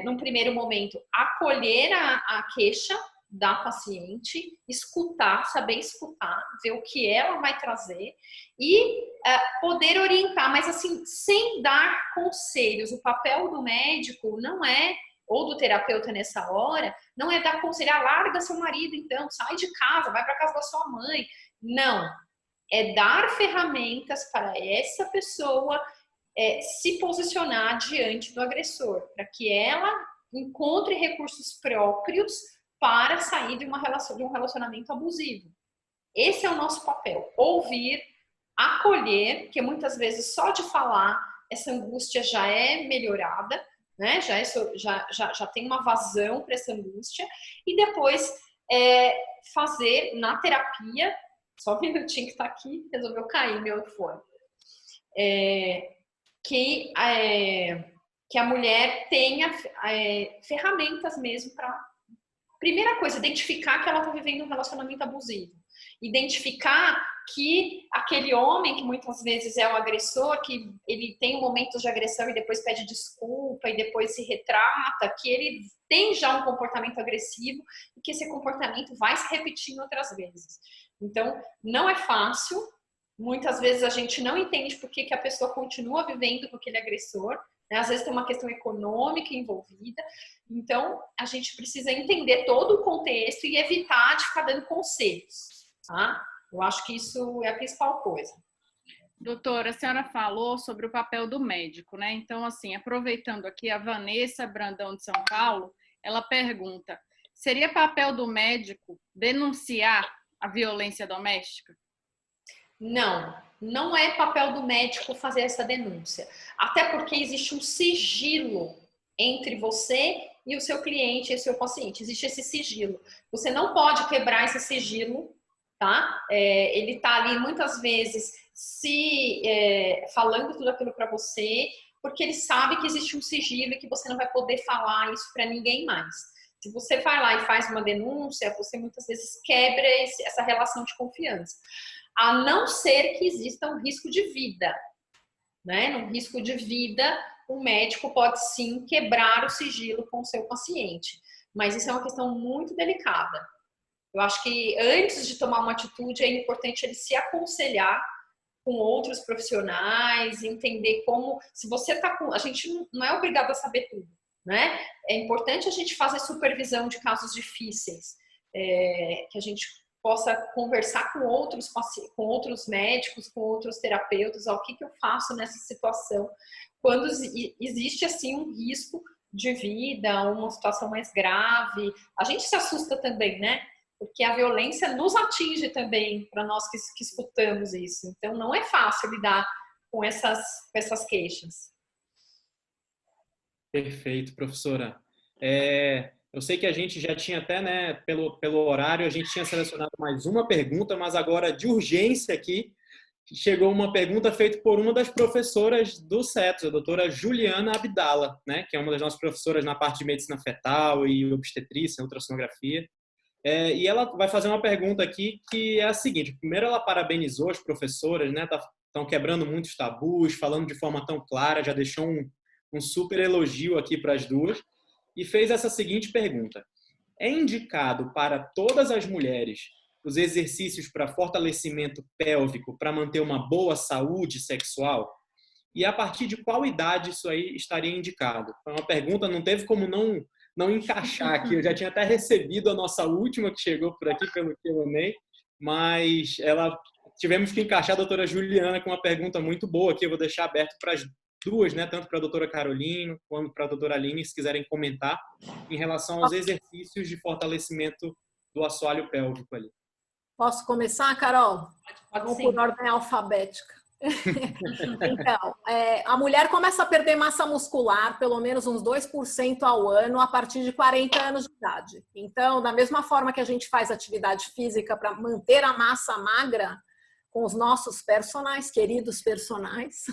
num primeiro momento, acolher a queixa da paciente, escutar, saber escutar, ver o que ela vai trazer e poder orientar, mas assim, sem dar conselhos. O papel do médico não é, ou do terapeuta nessa hora, não é dar conselho, larga seu marido então, sai de casa, vai para casa da sua mãe. Não, é dar ferramentas para essa pessoa se posicionar diante do agressor, para que ela encontre recursos próprios para sair de um relacionamento abusivo. Esse é o nosso papel, ouvir, acolher, que muitas vezes só de falar essa angústia já é melhorada, né? Já tem uma vazão para essa angústia, e depois fazer na terapia, só um minutinho que está aqui, resolveu cair meu fone, que a mulher tenha ferramentas mesmo para... Primeira coisa, identificar que ela está vivendo um relacionamento abusivo. Identificar que aquele homem, que muitas vezes é o agressor, que ele tem momentos de agressão e depois pede desculpa e depois se retrata, que ele tem já um comportamento agressivo e que esse comportamento vai se repetindo outras vezes. Então, não é fácil. Muitas vezes a gente não entende por que a pessoa continua vivendo com aquele agressor. Às vezes tem uma questão econômica envolvida, então a gente precisa entender todo o contexto e evitar de ficar dando conselhos, tá? Eu acho que isso é a principal coisa. Doutora, a senhora falou sobre o papel do médico, né? Então, assim, aproveitando aqui, a Vanessa Brandão de São Paulo, ela pergunta, seria papel do médico denunciar a violência doméstica? Não é papel do médico fazer essa denúncia. Até porque existe um sigilo entre você e o seu cliente e o seu paciente. Existe esse sigilo. Você não pode quebrar esse sigilo, tá? Ele tá ali muitas vezes falando tudo aquilo para você, porque ele sabe que existe um sigilo e que você não vai poder falar isso para ninguém mais. Se você vai lá e faz uma denúncia, você muitas vezes quebra essa relação de confiança. A não ser que exista um risco de vida, né? No risco de vida, o médico pode sim quebrar o sigilo com o seu paciente, mas isso é uma questão muito delicada. Eu acho que antes de tomar uma atitude é importante ele se aconselhar com outros profissionais, entender como, se você está com, a gente não é obrigado a saber tudo, né? É importante a gente fazer supervisão de casos difíceis, que a gente possa conversar com outros médicos, com outros terapeutas, o que eu faço nessa situação, quando existe assim um risco de vida, uma situação mais grave. A gente se assusta também, né? Porque a violência nos atinge também, para nós que escutamos isso. Então, não é fácil lidar com essas queixas. Perfeito, professora. Eu sei que a gente já tinha até, né, pelo horário, a gente tinha selecionado mais uma pergunta, mas agora, de urgência aqui, chegou uma pergunta feita por uma das professoras do CETROS, a doutora Juliana Abdala, né, que é uma das nossas professoras na parte de medicina fetal e obstetrícia, ultrassonografia. E ela vai fazer uma pergunta aqui que é a seguinte. Primeiro, ela parabenizou as professoras, né, estão quebrando muitos tabus, falando de forma tão clara, já deixou um super elogio aqui para as duas. E fez essa seguinte pergunta. É indicado para todas as mulheres os exercícios para fortalecimento pélvico para manter uma boa saúde sexual? E a partir de qual idade isso aí estaria indicado? Foi uma pergunta, não teve como não encaixar aqui. Eu já tinha até recebido a nossa última que chegou por aqui pelo Q&A, mas tivemos que encaixar a doutora Juliana com uma pergunta muito boa aqui. Eu vou deixar aberto para as duas, né? Tanto para a doutora Carolina quanto para a doutora Aline, se quiserem comentar em relação aos exercícios de fortalecimento do assoalho pélvico ali. Posso começar, Carol? Pode Vamos sim. por ordem alfabética. Então, a mulher começa a perder massa muscular, pelo menos uns 2% ao ano, a partir de 40 anos de idade. Então, da mesma forma que a gente faz atividade física para manter a massa magra com os nossos personagens, queridos personagens,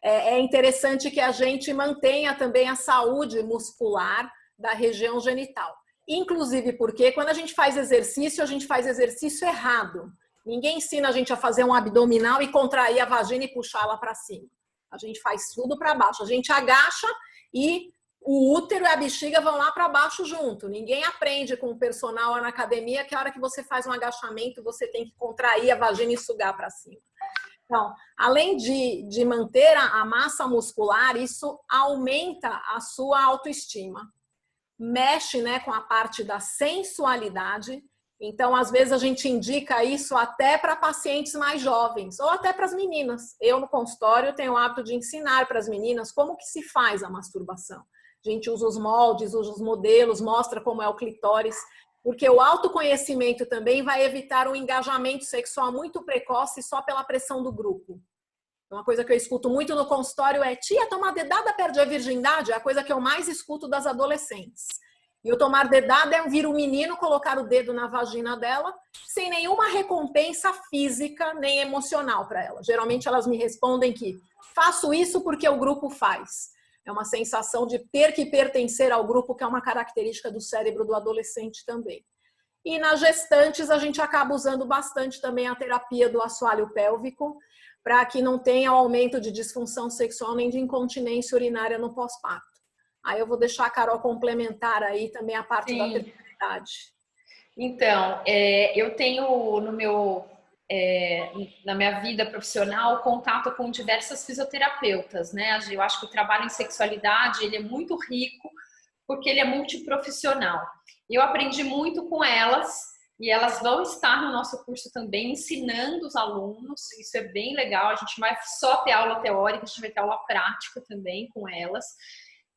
é interessante que a gente mantenha também a saúde muscular da região genital. Inclusive porque quando a gente faz exercício errado. Ninguém ensina a gente a fazer um abdominal e contrair a vagina e puxá-la para cima. A gente faz tudo para baixo. A gente agacha e o útero e a bexiga vão lá para baixo junto. Ninguém aprende com o personal na academia que a hora que você faz um agachamento, você tem que contrair a vagina e sugar para cima. Então, além de manter a massa muscular, isso aumenta a sua autoestima. Mexe, né, com a parte da sensualidade. Então, às vezes, a gente indica isso até para pacientes mais jovens, ou até para as meninas. Eu, no consultório, tenho o hábito de ensinar para as meninas como que se faz a masturbação. A gente usa os moldes, usa os modelos, mostra como é o clitóris, porque o autoconhecimento também vai evitar um engajamento sexual muito precoce só pela pressão do grupo. Uma coisa que eu escuto muito no consultório é: tia, tomar dedada perde a virgindade? É a coisa que eu mais escuto das adolescentes. E o tomar dedada é vir o menino colocar o dedo na vagina dela sem nenhuma recompensa física nem emocional para ela. Geralmente elas me respondem que faço isso porque o grupo faz. É uma sensação de ter que pertencer ao grupo, que é uma característica do cérebro do adolescente também. E nas gestantes a gente acaba usando bastante também a terapia do assoalho pélvico para que não tenha o aumento de disfunção sexual nem de incontinência urinária no pós-parto. Aí eu vou deixar a Carol complementar aí também a parte da fertilidade. Então, eu tenho na minha vida profissional contato com diversas fisioterapeutas, né? Eu acho que o trabalho em sexualidade ele é muito rico porque ele é multiprofissional. Eu aprendi muito com elas e elas vão estar no nosso curso também ensinando os alunos. Isso é bem legal. A gente não vai só ter aula teórica, a gente vai ter aula prática também com elas.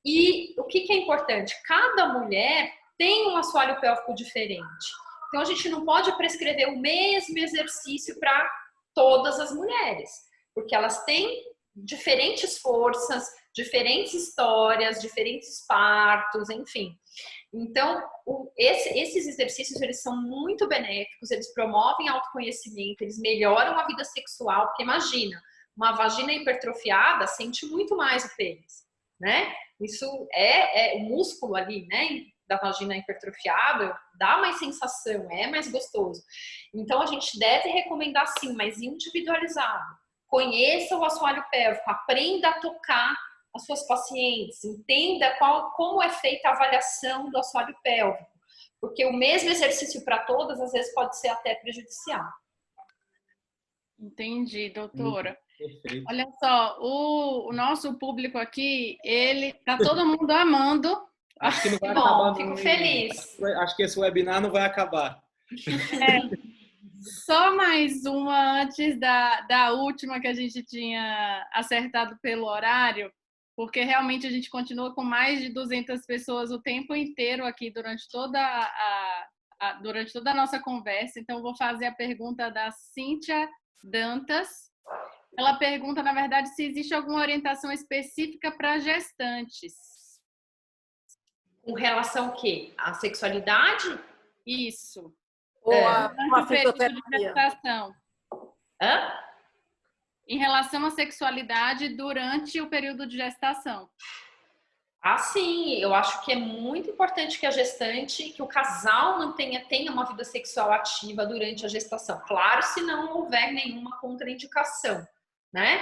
E o que é importante? Cada mulher tem um assoalho pélvico diferente. Então, a gente não pode prescrever o mesmo exercício para todas as mulheres, porque elas têm diferentes forças, diferentes histórias, diferentes partos, enfim. Então, esses exercícios, eles são muito benéficos, eles promovem autoconhecimento, eles melhoram a vida sexual, porque imagina, uma vagina hipertrofiada sente muito mais o pênis, né? Isso é o músculo ali, né, da vagina hipertrofiada, dá mais sensação, é mais gostoso. Então, a gente deve recomendar sim, mas individualizado. Conheça o assoalho pélvico, aprenda a tocar as suas pacientes, entenda como é feita a avaliação do assoalho pélvico, porque o mesmo exercício para todas, às vezes, pode ser até prejudicial. Entendi, doutora. Perfeito. Olha só, o nosso público aqui, tá todo mundo amando. Acho que não vai Bom, acabar. fico feliz. Acho que esse webinar não vai acabar. Só mais uma antes da última que a gente tinha acertado pelo horário, porque realmente a gente continua com mais de 200 pessoas o tempo inteiro aqui durante toda a nossa conversa. Então, vou fazer a pergunta da Cíntia Dantas. Ela pergunta, na verdade, se existe alguma orientação específica para gestantes. Com relação ao quê? À sexualidade? Isso. Ou a Período de gestação. Hã? Em relação à sexualidade durante o período de gestação. Ah, sim. Eu acho que é muito importante que a gestante, que o casal tenha uma vida sexual ativa durante a gestação. Claro, se não houver nenhuma contraindicação, né?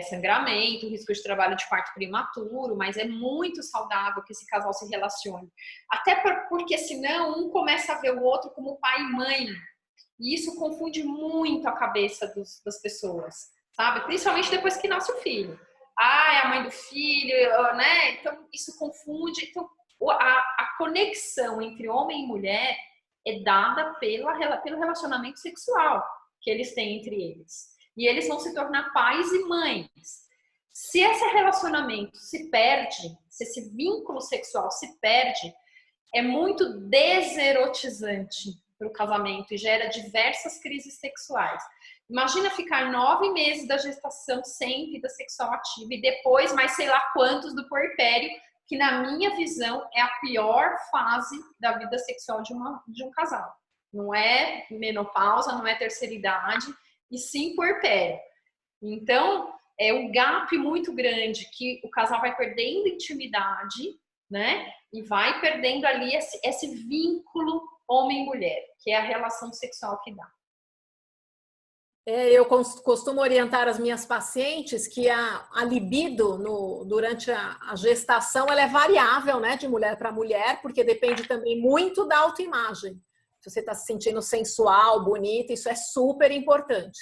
Sangramento, risco de trabalho de parto prematuro, mas é muito saudável que esse casal se relacione. Até porque senão um começa a ver o outro como pai e mãe. E isso confunde muito a cabeça das pessoas, sabe? Principalmente depois que nasce o filho. É a mãe do filho, né? Então isso confunde. Então a conexão entre homem e mulher é dada pelo relacionamento sexual que eles têm entre eles. E eles vão se tornar pais e mães. Se esse relacionamento se perde, se esse vínculo sexual se perde, é muito deserotizante para o casamento e gera diversas crises sexuais. Imagina ficar 9 meses da gestação sem vida sexual ativa e depois mais sei lá quantos do puerpério, que na minha visão é a pior fase da vida sexual de um casal. Não é menopausa, não é terceira idade, e sim puerpério. Então, é um gap muito grande que o casal vai perdendo intimidade, né? E vai perdendo ali esse vínculo homem-mulher, que é a relação sexual que dá. Eu costumo orientar as minhas pacientes que a libido durante a gestação ela é variável, né, de mulher para mulher, porque depende também muito da autoimagem. Se você está se sentindo sensual, bonita, isso é super importante.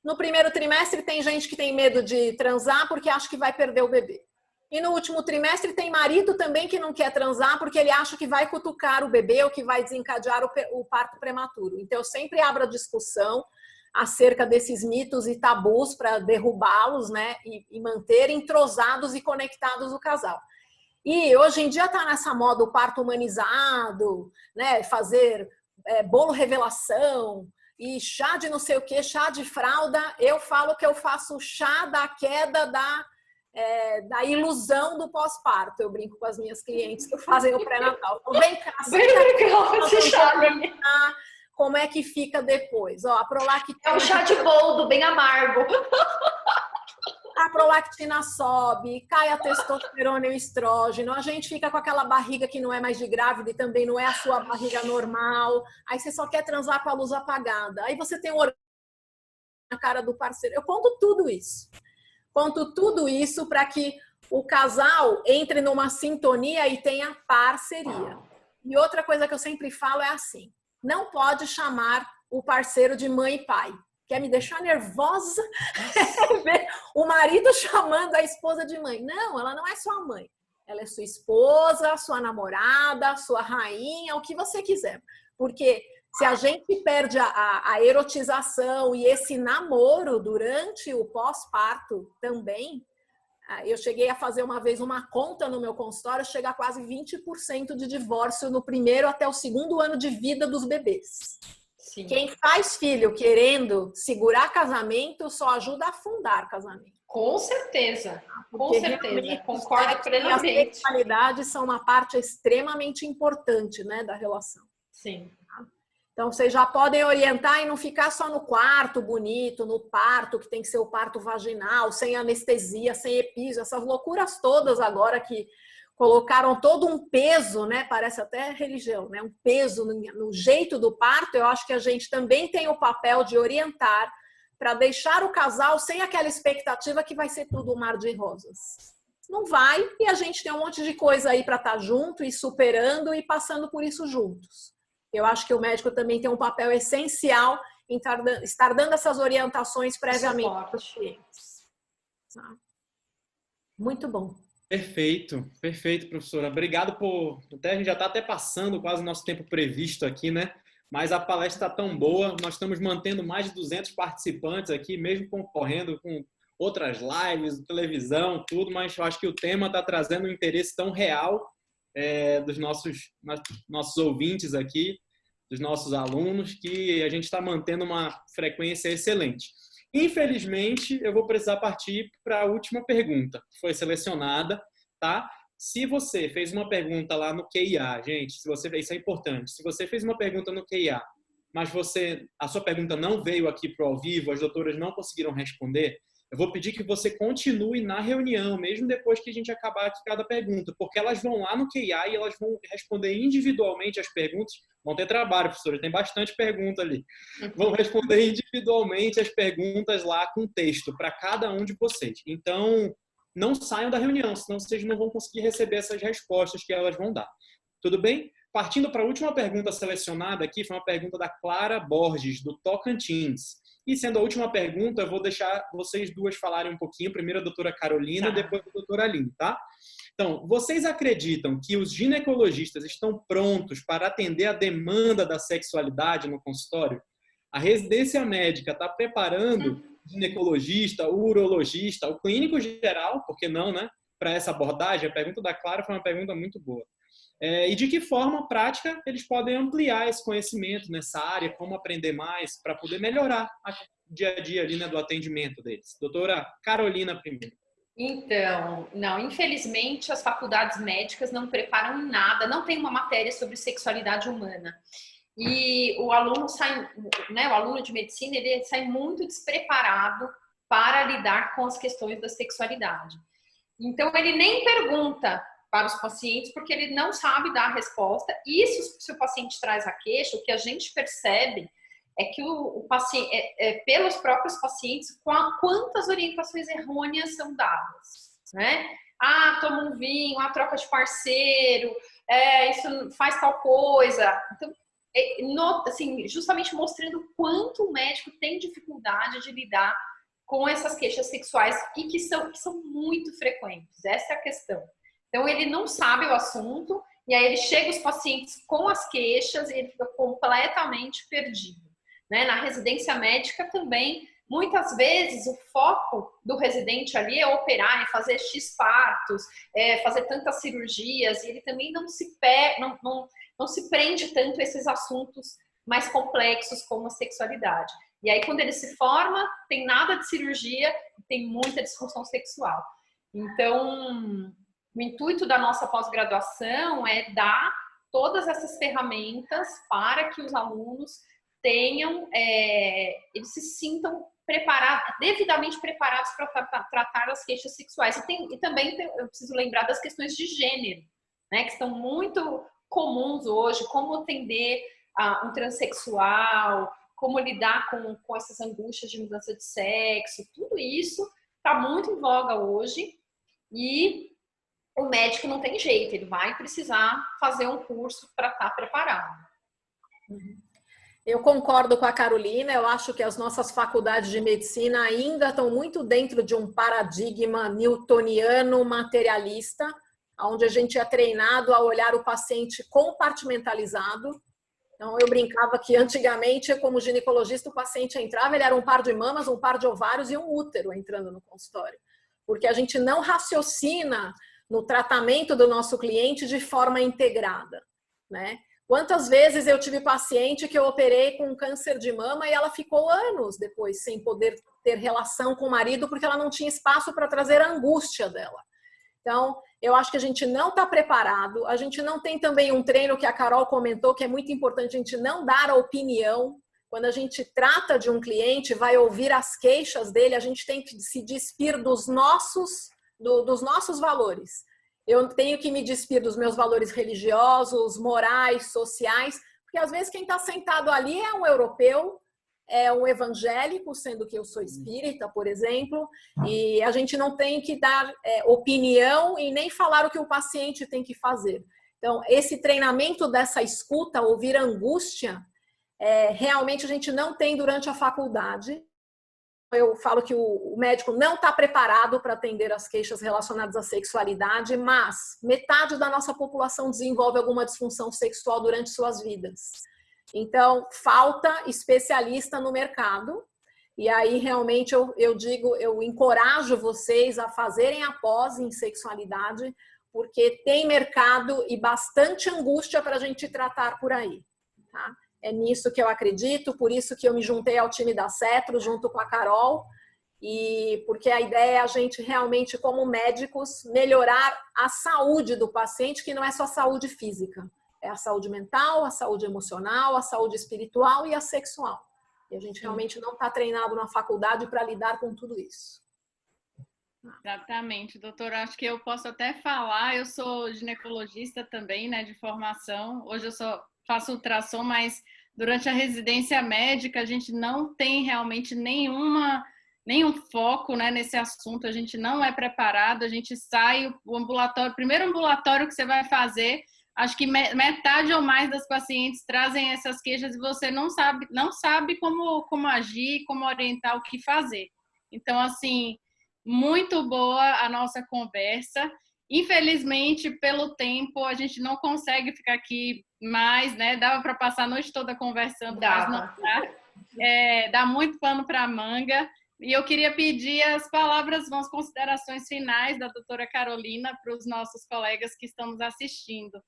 No primeiro trimestre tem gente que tem medo de transar porque acha que vai perder o bebê. E no último trimestre tem marido também que não quer transar porque ele acha que vai cutucar o bebê ou que vai desencadear o parto prematuro. Então eu sempre abro a discussão acerca desses mitos e tabus para derrubá-los, né, e manter entrosados e conectados o casal. E hoje em dia está nessa moda o parto humanizado, né, fazer bolo revelação e chá de não sei o que, chá de fralda. Eu falo que eu faço chá da queda da ilusão do pós-parto. Eu brinco com as minhas clientes que fazem o pré-natal. Então, vem cá, bem legal esse chá ali. Como é que fica depois? Ó, a prolactina... É um chá de boldo, bem amargo. A prolactina sobe, cai a testosterona e o estrógeno, a gente fica com aquela barriga que não é mais de grávida e também não é a sua barriga normal, aí você só quer transar com a luz apagada, aí você tem um orgasmo na cara do parceiro. Eu conto tudo isso. Conto tudo isso para que o casal entre numa sintonia e tenha parceria. E outra coisa que eu sempre falo é assim: não pode chamar o parceiro de mãe e pai. Quer me deixar nervosa? Ver o marido chamando a esposa de mãe. Não, ela não é sua mãe. Ela é sua esposa, sua namorada, sua rainha, o que você quiser. Porque se a gente perde a erotização e esse namoro durante o pós-parto também, eu cheguei a fazer uma vez uma conta no meu consultório, chega a quase 20% de divórcio no primeiro até o segundo ano de vida dos bebês. Sim. Quem faz filho querendo segurar casamento só ajuda a afundar casamento. Com certeza, com certeza, concordo plenamente. As sexualidades são uma parte extremamente importante, né, da relação. Sim. Então, vocês já podem orientar e não ficar só no quarto bonito, no parto, que tem que ser o parto vaginal, sem anestesia, sem epísio, essas loucuras todas agora que colocaram todo um peso, né? Parece até religião, né? Um peso no jeito do parto. Eu acho que a gente também tem o papel de orientar para deixar o casal sem aquela expectativa que vai ser tudo um mar de rosas. Não vai, e a gente tem um monte de coisa aí para estar junto e superando e passando por isso juntos. Eu acho que o médico também tem um papel essencial em estar dando essas orientações previamente para os clientes. Muito bom. Perfeito, perfeito, professora. Obrigado por... a gente já está até passando quase o nosso tempo previsto aqui, né? Mas a palestra está tão boa, nós estamos mantendo mais de 200 participantes aqui, mesmo concorrendo com outras lives, televisão, tudo, mas eu acho que o tema está trazendo um interesse tão real dos nossos ouvintes aqui, dos nossos alunos, que a gente está mantendo uma frequência excelente. Infelizmente, eu vou precisar partir para a última pergunta, que foi selecionada, tá? Se você fez uma pergunta lá no QIA, gente, isso é importante, se você fez uma pergunta no QIA, mas a sua pergunta não veio aqui para o ao vivo, as doutoras não conseguiram responder, eu vou pedir que você continue na reunião, mesmo depois que a gente acabar aqui cada pergunta, porque elas vão lá no QIA e elas vão responder individualmente as perguntas. Vão ter trabalho, professora, tem bastante pergunta ali. Vão responder individualmente as perguntas lá com texto para cada um de vocês. Então, não saiam da reunião, senão vocês não vão conseguir receber essas respostas que elas vão dar. Tudo bem? Partindo para a última pergunta selecionada aqui, foi uma pergunta da Clara Borges, do Tocantins. E sendo a última pergunta, eu vou deixar vocês duas falarem um pouquinho. Primeiro a doutora Carolina, depois a doutora Aline, tá? Então, vocês acreditam que os ginecologistas estão prontos para atender a demanda da sexualidade no consultório? A residência médica está preparando o ginecologista, o urologista, o clínico geral, por que não, né? Para essa abordagem? A pergunta da Clara foi uma pergunta muito boa. E de que forma prática eles podem ampliar esse conhecimento nessa área, como aprender mais para poder melhorar dia a dia ali, né, do atendimento deles? Doutora Carolina primeiro. Então, não, infelizmente as faculdades médicas não preparam em nada, não tem uma matéria sobre sexualidade humana. E o aluno sai, né, o aluno de medicina, ele sai muito despreparado para lidar com as questões da sexualidade. Então, ele nem pergunta para os pacientes, porque ele não sabe dar a resposta. E se o paciente traz a queixa, o que a gente percebe é que o paciente, pelos próprios pacientes, quantas orientações errôneas são dadas, né? Ah, toma um vinho, a troca de parceiro, isso faz tal coisa. Então, assim, justamente mostrando quanto o médico tem dificuldade de lidar com essas queixas sexuais e que são muito frequentes. Essa é a questão. Então, ele não sabe o assunto e aí ele chega os pacientes com as queixas e ele fica completamente perdido. Né? Na residência médica também, muitas vezes o foco do residente ali é operar, é fazer X partos, fazer tantas cirurgias, e ele também não se prende tanto a esses assuntos mais complexos como a sexualidade. E aí, quando ele se forma, tem nada de cirurgia e tem muita disfunção sexual. Então, o intuito da nossa pós-graduação é dar todas essas ferramentas para que os alunos eles se sintam devidamente preparados para tratar as queixas sexuais. E também eu preciso lembrar das questões de gênero, né, que estão muito comuns hoje, como atender um transexual, como lidar com essas angústias de mudança de sexo, tudo isso está muito em voga hoje e o médico não tem jeito, ele vai precisar fazer um curso para estar preparado. Eu concordo com a Carolina, eu acho que as nossas faculdades de medicina ainda estão muito dentro de um paradigma newtoniano materialista, onde a gente é treinado a olhar o paciente compartimentalizado. Então, eu brincava que antigamente, como ginecologista, o paciente entrava, ele era um par de mamas, um par de ovários e um útero entrando no consultório. Porque a gente não raciocina no tratamento do nosso cliente de forma integrada, né? Quantas vezes eu tive paciente que eu operei com câncer de mama e ela ficou anos depois sem poder ter relação com o marido porque ela não tinha espaço para trazer a angústia dela. Então, eu acho que a gente não está preparado, a gente não tem também um treino que a Carol comentou, que é muito importante, a gente não dar a opinião. Quando a gente trata de um cliente, vai ouvir as queixas dele, a gente tem que se despir dos nossos valores. Eu tenho que me despir dos meus valores religiosos, morais, sociais, porque às vezes quem está sentado ali é um europeu, é um evangélico, sendo que eu sou espírita, por exemplo, e a gente não tem que dar opinião e nem falar o que o paciente tem que fazer. Então, esse treinamento dessa escuta, ouvir a angústia, realmente a gente não tem durante a faculdade. Eu falo que o médico não está preparado para atender as queixas relacionadas à sexualidade, mas metade da nossa população desenvolve alguma disfunção sexual durante suas vidas. Então, falta especialista no mercado. E aí, realmente, eu encorajo vocês a fazerem a pós em sexualidade, porque tem mercado e bastante angústia para a gente tratar por aí, tá? É nisso que eu acredito, por isso que eu me juntei ao time da Cetro, junto com a Carol, e porque a ideia é a gente realmente, como médicos, melhorar a saúde do paciente, que não é só saúde física, é a saúde mental, a saúde emocional, a saúde espiritual e a sexual. E a gente realmente não está treinado na faculdade para lidar com tudo isso. Exatamente, doutora. Acho que eu posso até falar, eu sou ginecologista também, né, de formação. Hoje eu faço ultrassom, mas durante a residência médica a gente não tem realmente nenhum foco, né, nesse assunto, a gente não é preparado, a gente sai, o primeiro ambulatório que você vai fazer, acho que metade ou mais das pacientes trazem essas queixas e você não sabe como agir, como orientar, o que fazer. Então, assim, muito boa a nossa conversa. Infelizmente, pelo tempo, a gente não consegue ficar aqui mais, né? Dava para passar a noite toda conversando, mas não dá. Dá muito pano para manga. E eu queria pedir as palavras, as considerações finais da doutora Carolina para os nossos colegas que estão nos assistindo.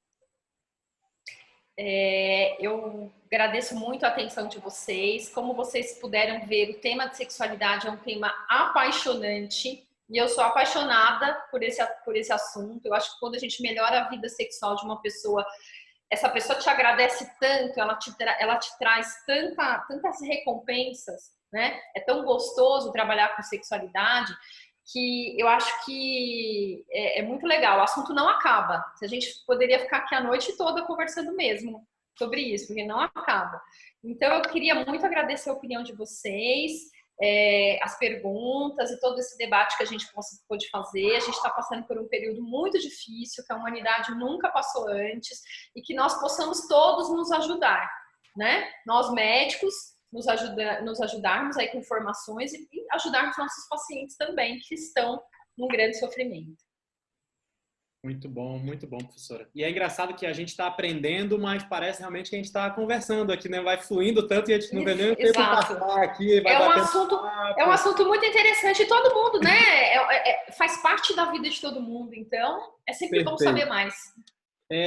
Eu agradeço muito a atenção de vocês. Como vocês puderam ver, o tema de sexualidade é um tema apaixonante e eu sou apaixonada por esse assunto. Eu acho que quando a gente melhora a vida sexual de uma pessoa, essa pessoa te agradece tanto, ela te traz tantas recompensas, né? É tão gostoso trabalhar com sexualidade que eu acho que é muito legal. O assunto não acaba. A gente poderia ficar aqui a noite toda conversando mesmo sobre isso, porque não acaba. Então, eu queria muito agradecer a opinião de vocês, as perguntas e todo esse debate que a gente pôde fazer. A gente está passando por um período muito difícil, que a humanidade nunca passou antes, e que nós possamos todos nos ajudar, né? Nós médicos, nos ajudarmos aí com informações e ajudarmos nossos pacientes também, que estão num grande sofrimento. Muito bom, professora. E é engraçado que a gente está aprendendo, mas parece realmente que a gente está conversando aqui, né? Vai fluindo tanto e a gente não vê nem o tempo passar aqui. Vai é um assunto muito interessante e todo mundo, né? Faz parte da vida de todo mundo, então é sempre bom saber mais.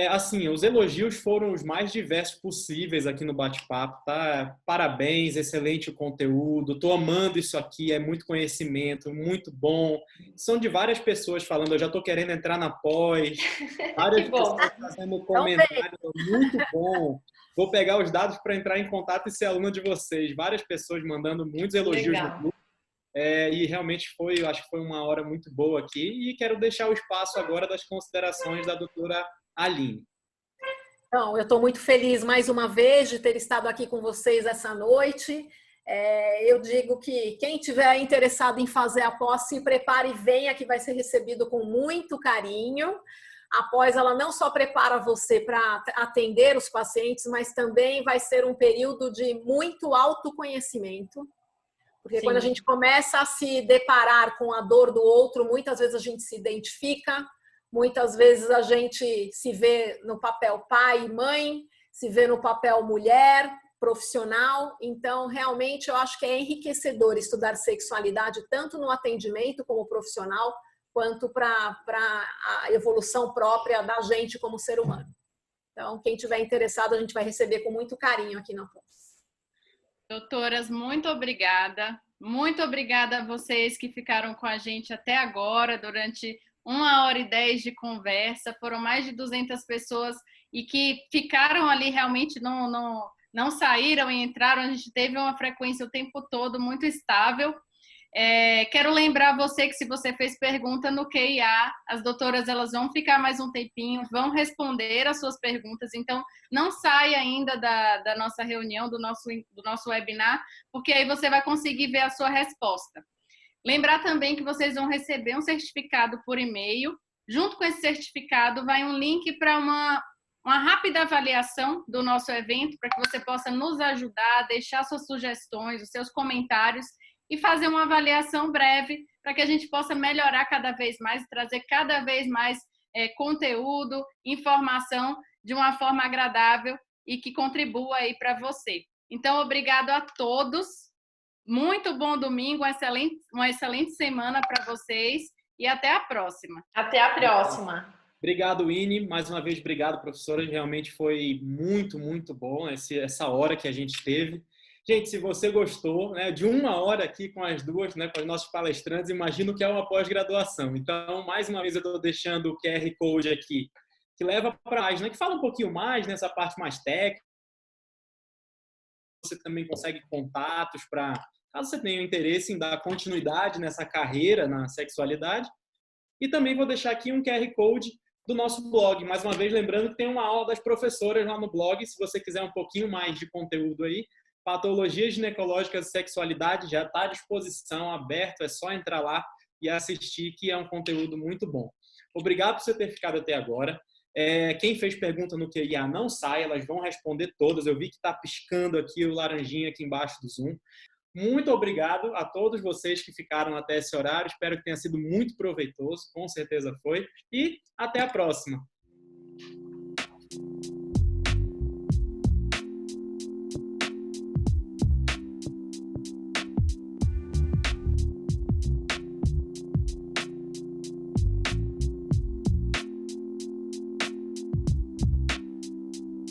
Assim, os elogios foram os mais diversos possíveis aqui no bate-papo, tá? Parabéns, excelente o conteúdo, tô amando isso aqui, é muito conhecimento, muito bom. São de várias pessoas falando, eu já tô querendo entrar na pós, várias pessoas fazendo comentários, muito bom. Vou pegar os dados para entrar em contato e ser aluna de vocês. Várias pessoas mandando muitos elogios no grupo. E realmente acho que foi uma hora muito boa aqui e quero deixar o espaço agora das considerações da doutora Aline. Então, eu estou muito feliz mais uma vez de ter estado aqui com vocês essa noite. Eu digo que quem tiver interessado em fazer a pós, se prepare e venha, que vai ser recebido com muito carinho. A pós, ela não só prepara você para atender os pacientes, mas também vai ser um período de muito autoconhecimento. Porque quando a gente começa a se deparar com a dor do outro, muitas vezes a gente se identifica, muitas vezes a gente se vê no papel pai e mãe, se vê no papel mulher, profissional. Então, realmente, eu acho que é enriquecedor estudar sexualidade, tanto no atendimento como profissional, quanto para a evolução própria da gente como ser humano. Então, quem tiver interessado, a gente vai receber com muito carinho aqui na pós. Doutoras, muito obrigada. Muito obrigada a vocês que ficaram com a gente até agora, durante 1h10 de conversa. Foram mais de 200 pessoas e que ficaram ali, realmente não saíram e entraram. A gente teve uma frequência o tempo todo muito estável. Quero lembrar você que se você fez pergunta no QIA, as doutoras elas vão ficar mais um tempinho, vão responder as suas perguntas, então não saia ainda da nossa reunião, do nosso webinar, porque aí você vai conseguir ver a sua resposta. Lembrar também que vocês vão receber um certificado por e-mail, junto com esse certificado vai um link para uma rápida avaliação do nosso evento, para que você possa nos ajudar, deixar suas sugestões, os seus comentários, e fazer uma avaliação breve para que a gente possa melhorar cada vez mais, trazer cada vez mais conteúdo, informação de uma forma agradável e que contribua aí para você. Então, obrigado a todos. Muito bom domingo, uma excelente semana para vocês e até a próxima. Até a próxima. Obrigado, Ine. Mais uma vez, obrigado, professora. Realmente foi muito, muito bom essa hora que a gente teve. Gente, se você gostou, né, de 1 hora aqui com as duas, né, com os nossos palestrantes, imagino que é uma pós-graduação. Então, mais uma vez, eu estou deixando o QR Code aqui, que leva para a página, que fala um pouquinho mais nessa parte mais técnica. Você também consegue contatos para, caso você tenha interesse em dar continuidade nessa carreira na sexualidade. E também vou deixar aqui um QR Code do nosso blog. Mais uma vez, lembrando que tem uma aula das professoras lá no blog, se você quiser um pouquinho mais de conteúdo aí. Patologias ginecológicas e sexualidade já está à disposição, aberto, é só entrar lá e assistir, que é um conteúdo muito bom. Obrigado por você ter ficado até agora. Quem fez pergunta no QIA não sai, elas vão responder todas. Eu vi que está piscando aqui o laranjinha aqui embaixo do Zoom. Muito obrigado a todos vocês que ficaram até esse horário. Espero que tenha sido muito proveitoso, com certeza foi. E até a próxima.